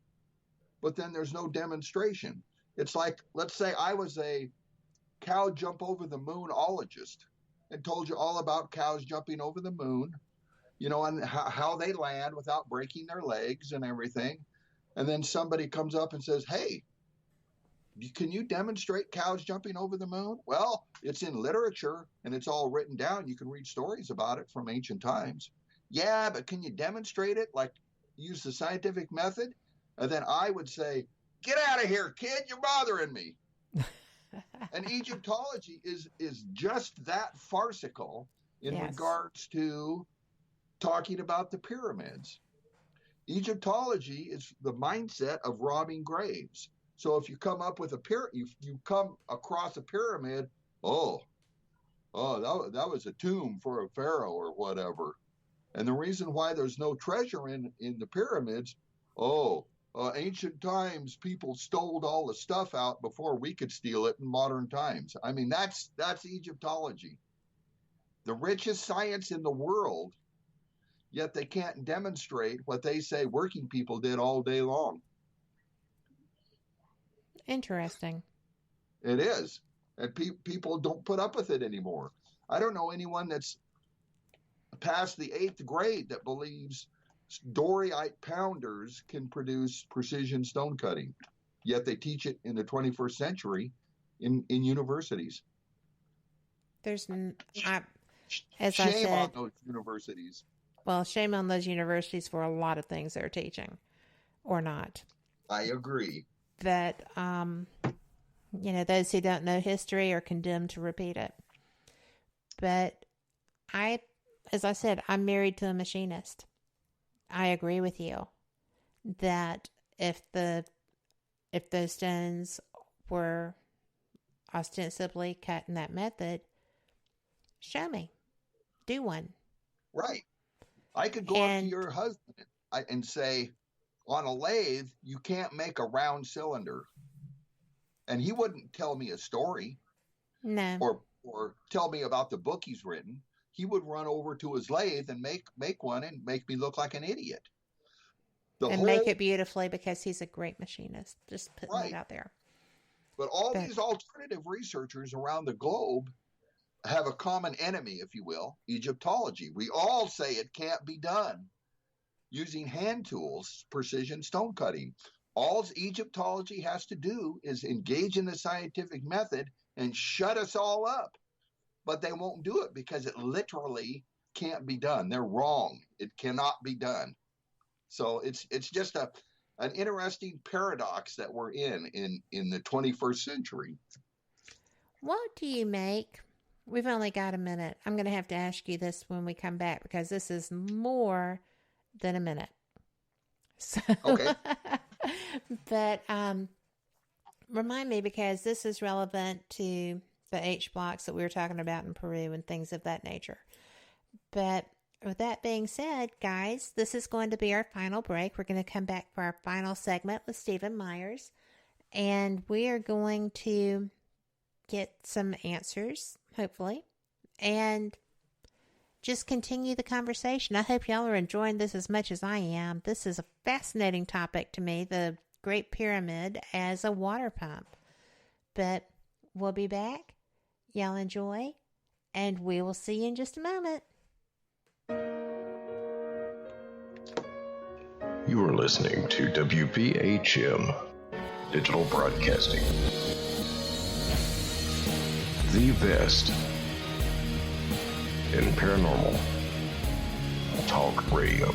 but then there's no demonstration. It's like, let's say I was a cow jump over the moon-ologist and told you all about cows jumping over the moon, and how they land without breaking their legs and everything. And then somebody comes up and says, hey, can you demonstrate cows jumping over the moon? Well, it's in literature and it's all written down. You can read stories about it from ancient times. Yeah, but can you demonstrate it? Like use the scientific method? And then I would say, get out of here, kid. You're bothering me. And Egyptology is just that farcical in regards to talking about the pyramids. Egyptology is the mindset of robbing graves. So if you come up with you come across a pyramid, that was a tomb for a pharaoh or whatever. And the reason why there's no treasure in the pyramids, ancient times people stole all the stuff out before we could steal it in modern times. I mean, that's Egyptology. The richest science in the world, yet they can't demonstrate what they say working people did all day long. Interesting. It is. And people don't put up with it anymore. I don't know anyone that's past the 8th grade that believes Doryite pounders can produce precision stone cutting, yet they teach it in the 21st century in universities. There's, shame I said, on those universities. Well, shame on those universities for a lot of things they're teaching, or not. I agree. That, those who don't know history are condemned to repeat it. But as I said, I'm married to a machinist. I agree with you that if those stones were ostensibly cut in that method, show me. Do one. Right. I could go up to your husband and say, on a lathe, you can't make a round cylinder. And he wouldn't tell me a story. No. Or tell me about the book he's written. He would run over to his lathe and make one and make me look like an idiot. Make it beautifully because he's a great machinist. Just putting it out there. But these alternative researchers around the globe have a common enemy, if you will, Egyptology. We all say it can't be done using hand tools, precision stone cutting. All Egyptology has to do is engage in the scientific method and shut us all up. But they won't do it because it literally can't be done. They're wrong. It cannot be done. So it's just an interesting paradox that we're in the 21st century. What do you make? We've only got a minute. I'm going to have to ask you this when we come back because this is more than a minute. So, okay. But remind me, because this is relevant to the H blocks that we were talking about in Peru and things of that nature. But with that being said, guys, this is going to be our final break. We're going to come back for our final segment with Stephen Myers, and we are going to get some answers, hopefully, and just continue the conversation. I hope y'all are enjoying this as much as I am. This is a fascinating topic to me, the Great Pyramid as a water pump. But we'll be back. Y'all enjoy, and we will see you in just a moment. You are listening to WBHM Digital Broadcasting, the best in paranormal talk radio.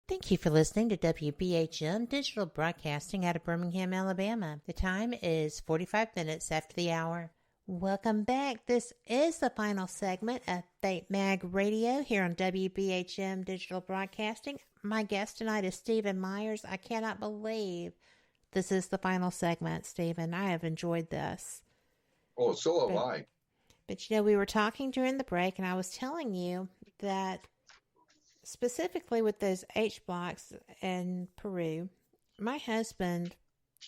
Thank you for listening to WBHM Digital Broadcasting out of Birmingham, Alabama. The time is 45 minutes after the hour. Welcome back. This is the final segment of Fate Mag Radio here on WBHM Digital Broadcasting. My guest tonight is Stephen Myers. I cannot believe this is the final segment, Stephen. I have enjoyed this. Oh, so have I. But, we were talking during the break, and I was telling you that specifically with those H blocks in Peru, my husband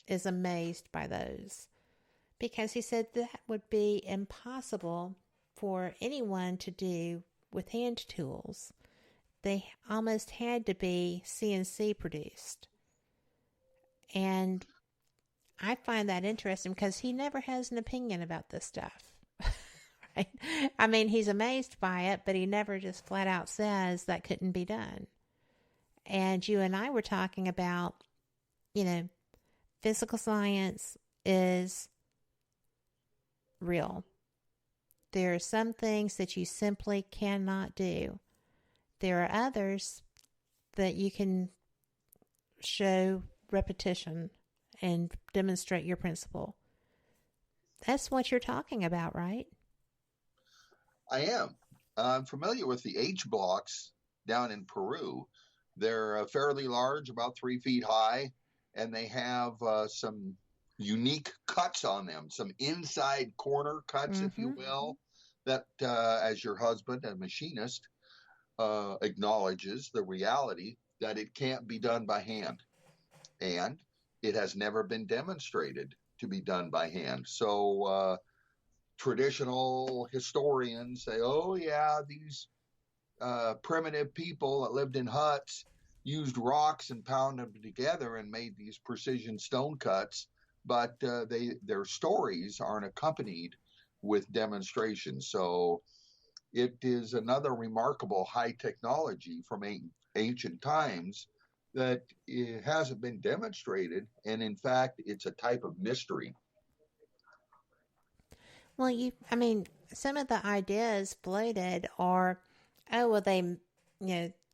is amazed by those because he said that would be impossible for anyone to do with hand tools. They almost had to be CNC produced. And I find that interesting because he never has an opinion about this stuff. Right? I mean, he's amazed by it, but he never just flat out says that couldn't be done. And you and I were talking about, physical science is real. There are some things that you simply cannot do. There are others that you can show repetition and demonstrate your principle. That's what you're talking about, right? I am. I'm familiar with the H blocks down in Peru. They're fairly large, about 3 feet high, and they have some unique cuts on them, some inside corner cuts, if you will, that as your husband, a machinist, acknowledges the reality that it can't be done by hand. And it has never been demonstrated to be done by hand. So traditional historians say, oh, yeah, these primitive people that lived in huts used rocks and pounded them together and made these precision stone cuts. But their stories aren't accompanied with demonstrations. So it is another remarkable high technology from ancient times that it hasn't been demonstrated, and in fact, it's a type of mystery. Well, some of the ideas floated are, they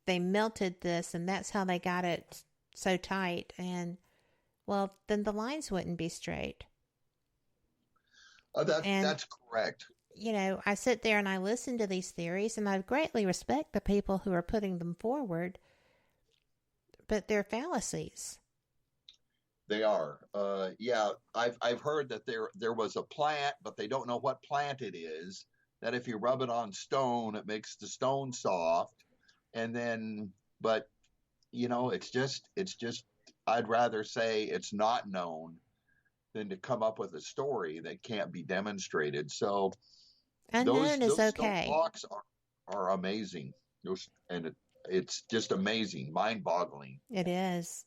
melted this, and that's how they got it so tight, and well, then the lines wouldn't be straight. That's correct. I sit there and I listen to these theories, and I greatly respect the people who are putting them forward, but they're fallacies. They are. I've heard that there was a plant, but they don't know what plant it is, that if you rub it on stone, it makes the stone soft. And then, it's just, I'd rather say it's not known than to come up with a story that can't be demonstrated. So unknown is okay. Those blocks are amazing. It's just amazing, mind-boggling. It is.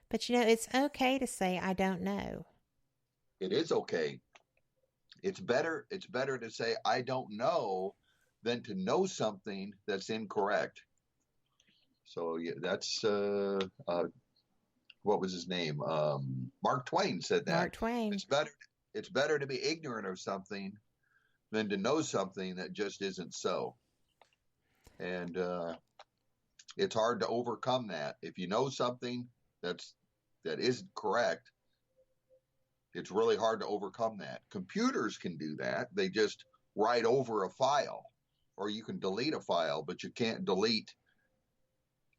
But, it's okay to say, I don't know. It is okay. It's better to say, I don't know, than to know something that's incorrect. So, yeah, that's, what was his name? Mark Twain said that. Mark Twain. It's better to be ignorant of something than to know something that just isn't so. And it's hard to overcome that. If you know something that isn't correct, it's really hard to overcome that. Computers can do that. They just write over a file, or you can delete a file, but you can't delete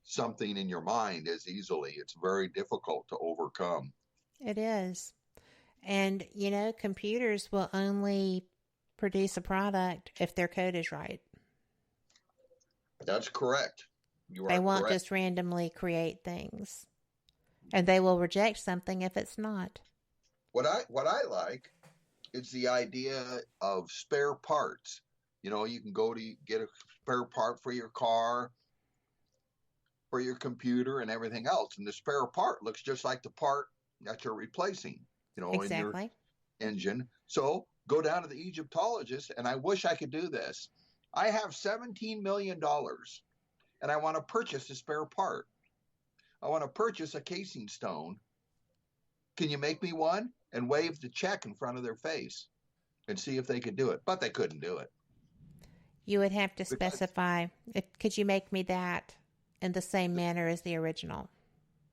something in your mind as easily. It's very difficult to overcome. It is. And, computers will only produce a product if their code is right. That's correct. They won't just randomly create things. And they will reject something if it's not. What I like is the idea of spare parts. You can go to get a spare part for your car, for your computer, and everything else. And the spare part looks just like the part that you're replacing, exactly. in your engine. So go down to the Egyptologist, and I wish I could do this. I have $17 million, and I want to purchase a spare part. I want to purchase a casing stone. Can you make me one? And wave the check in front of their face and see if they could do it. But they couldn't do it. You would have to specify, could you make me that in the same manner as the original?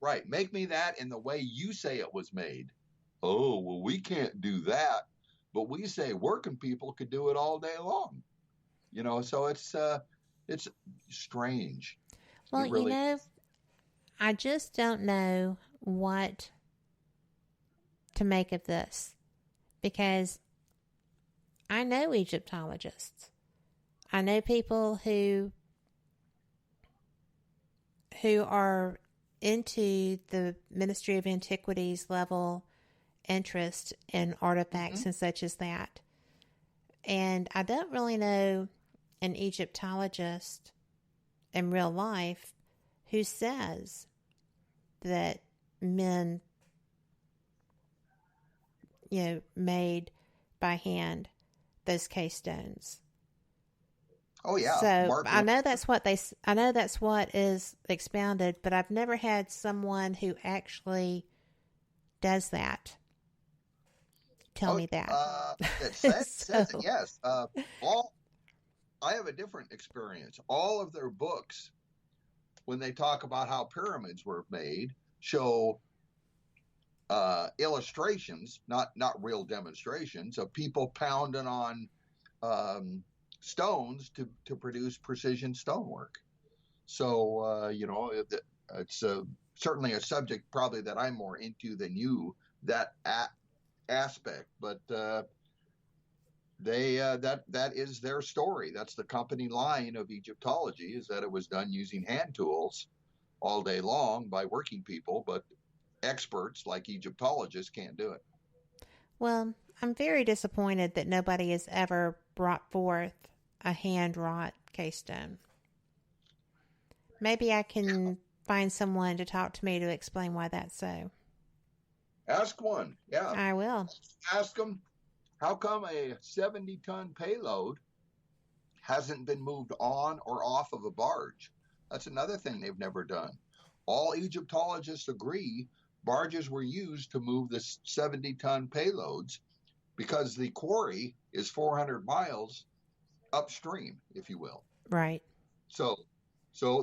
Right. Make me that in the way you say it was made. Oh, well, we can't do that. but we say working people could do it all day long. So it's strange. Well, I just don't know what to make of this, because I know Egyptologists. I know people who are into the Ministry of Antiquities level interest in artifacts and such as that. And I don't really know an Egyptologist in real life who says that men, made by hand those case stones. Oh yeah. So I know that's what is expounded, but I've never had someone who actually does that tell me that. It says it, yes. I have a different experience. All of their books, when they talk about how pyramids were made, show illustrations, not real demonstrations, of people pounding on stones to produce precision stonework. So it's certainly a subject probably that I'm more into than you, that aspect. But that is their story. That's the company line of Egyptology, is that it was done using hand tools all day long by working people, but experts like Egyptologists can't do it. Well, I'm very disappointed that nobody has ever brought forth a hand-wrought case stone. Maybe I can find someone to talk to me to explain why that's so. Ask one. Yeah. I will. Ask them, how come a 70-ton payload hasn't been moved on or off of a barge? That's another thing they've never done. All Egyptologists agree barges were used to move the 70-ton payloads because the quarry is 400 miles upstream, if you will. Right. So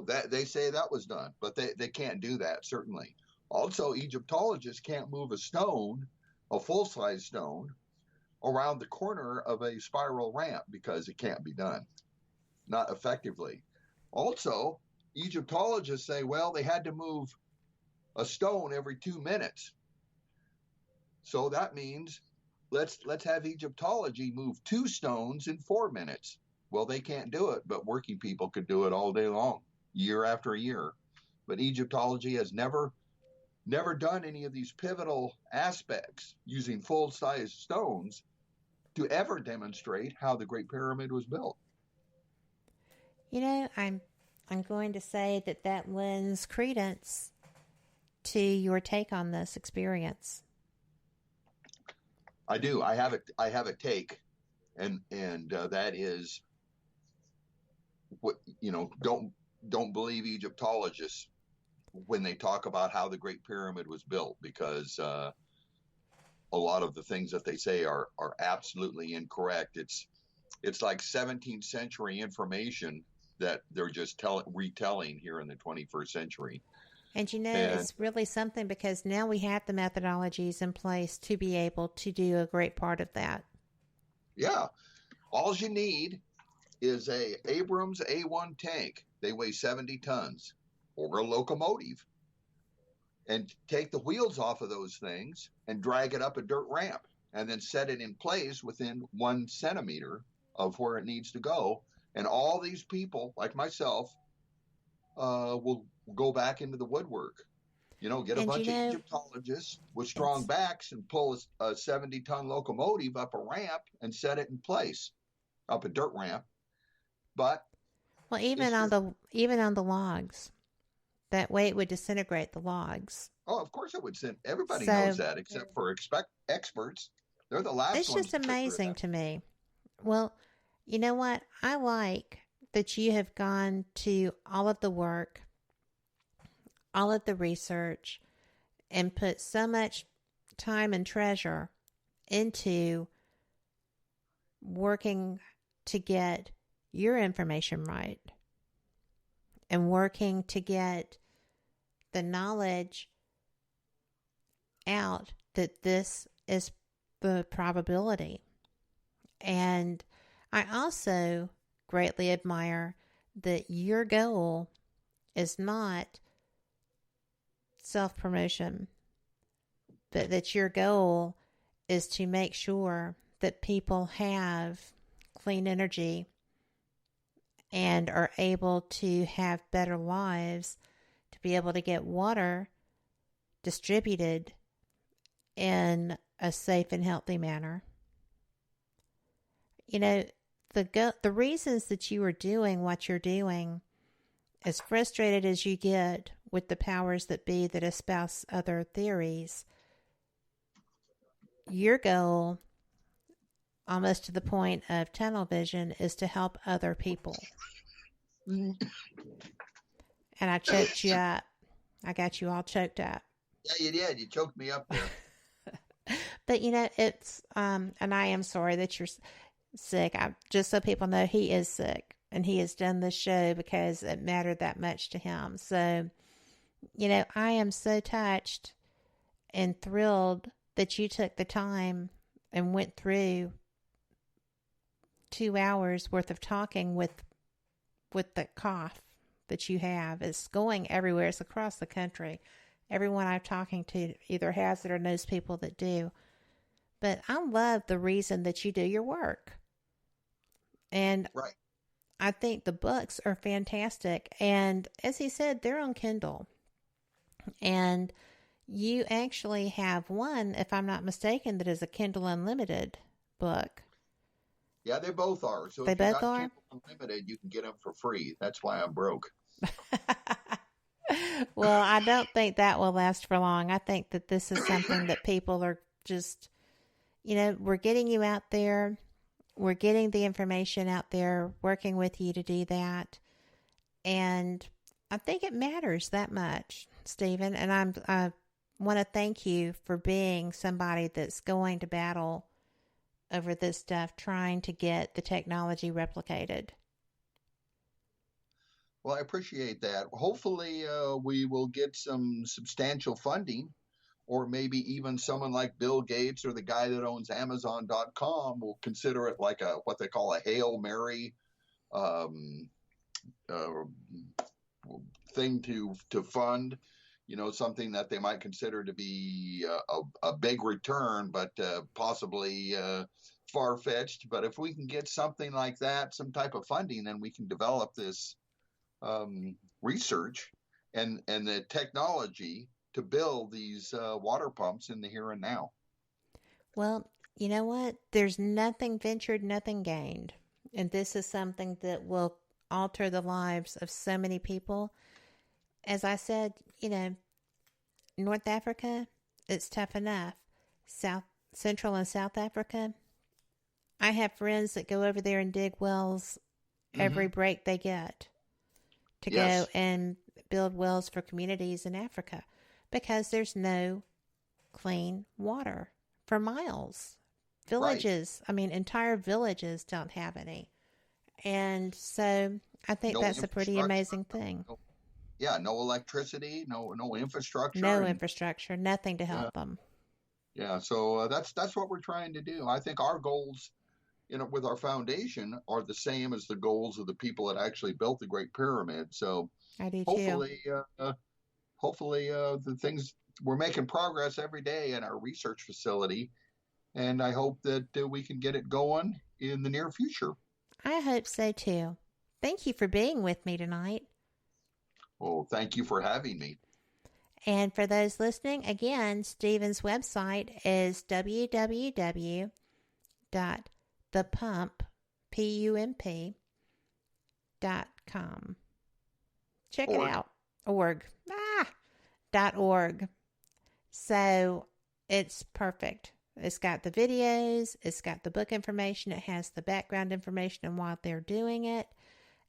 that they say that was done, but they can't do that, certainly. Also, Egyptologists can't move a stone, a full-size stone, around the corner of a spiral ramp because it can't be done, not effectively. Also, Egyptologists say, well, they had to move a stone every 2 minutes. So that means let's have Egyptology move 2 stones in 4 minutes. Well, they can't do it, but working people could do it all day long, year after year. But Egyptology has never done any of these pivotal aspects using full-size stones to ever demonstrate how the Great Pyramid was built. I'm going to say that lends credence to your take on this experience. I do. I have a take, and that is, what don't believe Egyptologists when they talk about how the Great Pyramid was built, because a lot of the things that they say are absolutely incorrect. It's like 17th century information that they're just retelling here in the 21st century. And it's really something, because now we have the methodologies in place to be able to do a great part of that. Yeah. All you need is a Abrams A1 tank. They weigh 70 tons, or a locomotive, and take the wheels off of those things and drag it up a dirt ramp and then set it in place within 1 centimeter of where it needs to go. And all these people, like myself, will go back into the woodwork. Get a bunch of Egyptologists with strong backs and pull a 70-ton locomotive up a ramp and set it in place, up a dirt ramp. But even on the logs, that way it would disintegrate the logs. Oh, of course it would. Everybody knows that, except for experts. They're the last ones. It's just amazing to me. Well, you know what? I like that you have gone to all of the work, all of the research, and put so much time and treasure into working to get your information right and working to get the knowledge out that this is the probability And I also greatly admire that your goal is not self-promotion, but that your goal is to make sure that people have clean energy and are able to have better lives, to be able to get water distributed in a safe and healthy manner. You know, the reasons that you are doing what you're doing, as frustrated as you get with the powers that be that espouse other theories, your goal, almost to the point of tunnel vision, is to help other people. And I choked you up. I got you all choked up. Yeah, you did. You choked me up there. But, you know, it's, and I am sorry that you're sick. Just so people know, he is sick. And he has done this show because it mattered that much to him. So, you know, I am so touched and thrilled that you took the time and went through 2 hours worth of talking with the cough that you have. It's going everywhere. It's across the country. Everyone I'm talking to either has it or knows people that do. But I love the reason that you do your work. And right. I think the books are fantastic. And as he said, they're on Kindle. And you actually have one, if I'm not mistaken, that is a Kindle Unlimited book. Yeah, they both are. So they if both you got are? Kindle Unlimited, you can get them for free. That's why I'm broke. Well, I don't think that will last for long. I think that this is something that people are just, you know, we're getting you out there. We're getting the information out there, working with you to do that. And I think it matters that much, Stephen. And I want to thank you for being somebody that's going to battle over this stuff, trying to get the technology replicated. Well, I appreciate that. Hopefully, we will get some substantial funding, or maybe even someone like Bill Gates or the guy that owns Amazon.com will consider it like what they call a Hail Mary thing to fund. You know, something that they might consider to be a big return, but possibly far-fetched. But if we can get something like that, some type of funding, then we can develop this research and the technology to build these water pumps in the here and now. Well, you know what? There's nothing ventured, nothing gained. And this is something that will alter the lives of so many people. As I said, you know, North Africa, it's tough enough. Central and South Africa, I have friends that go over there and dig wells every break they get to go and build wells for communities in Africa because there's no clean water for miles. Villages, I mean, entire villages don't have any. And so I think that's a pretty amazing thing. No electricity, no infrastructure. No infrastructure, nothing to help them. Yeah, so that's what we're trying to do. I think our goals, you know, with our foundation are the same as the goals of the people that actually built the Great Pyramid. So I do hopefully the things, we're making progress every day in our research facility, and I hope that we can get it going in the near future. I hope so too. Thank you for being with me tonight. Oh, thank you for having me. And for those listening, again, Stephen's website is www.thepump.com. Check it out. .org. So it's perfect. It's got the videos. It's got the book information. It has the background information on why they're doing it.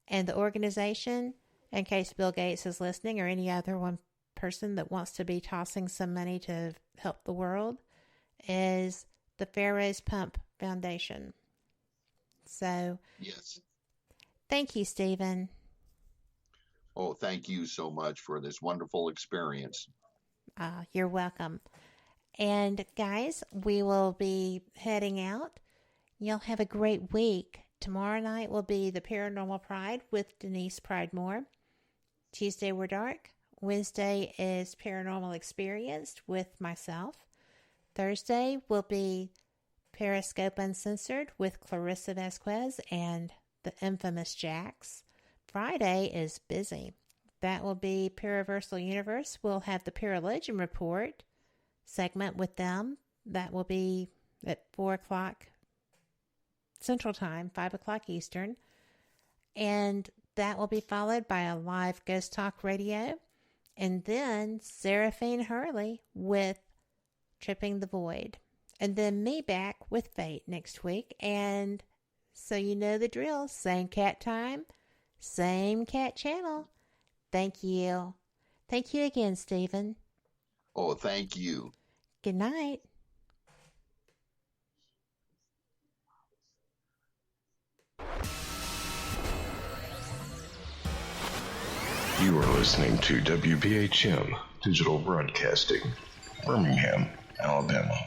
And the organization, in case Bill Gates is listening or any other one person that wants to be tossing some money to help the world, is the Pharaoh's Pump Foundation. So, yes. Thank you, Stephen. Oh, thank you so much for this wonderful experience. You're welcome. And guys, we will be heading out. Y'all have a great week. Tomorrow night will be the Paranormal Pride with Denise Pridemore. Tuesday, we're dark. Wednesday is Paranormal Experienced with myself. Thursday will be Periscope Uncensored with Clarissa Vasquez and the infamous Jax. Friday is busy. That will be Paraversal Universe. We'll have the Paralegend Report segment with them. That will be at 4 o'clock Central Time, 5 o'clock Eastern. And that will be followed by a live Ghost Talk Radio. And then Seraphine Hurley with Tripping the Void. And then me back with Fate next week. And so you know the drill. Same cat time, same cat channel. Thank you. Thank you again, Stephen. Oh, thank you. Good night. You are listening to WBHM Digital Broadcasting, Birmingham, Alabama.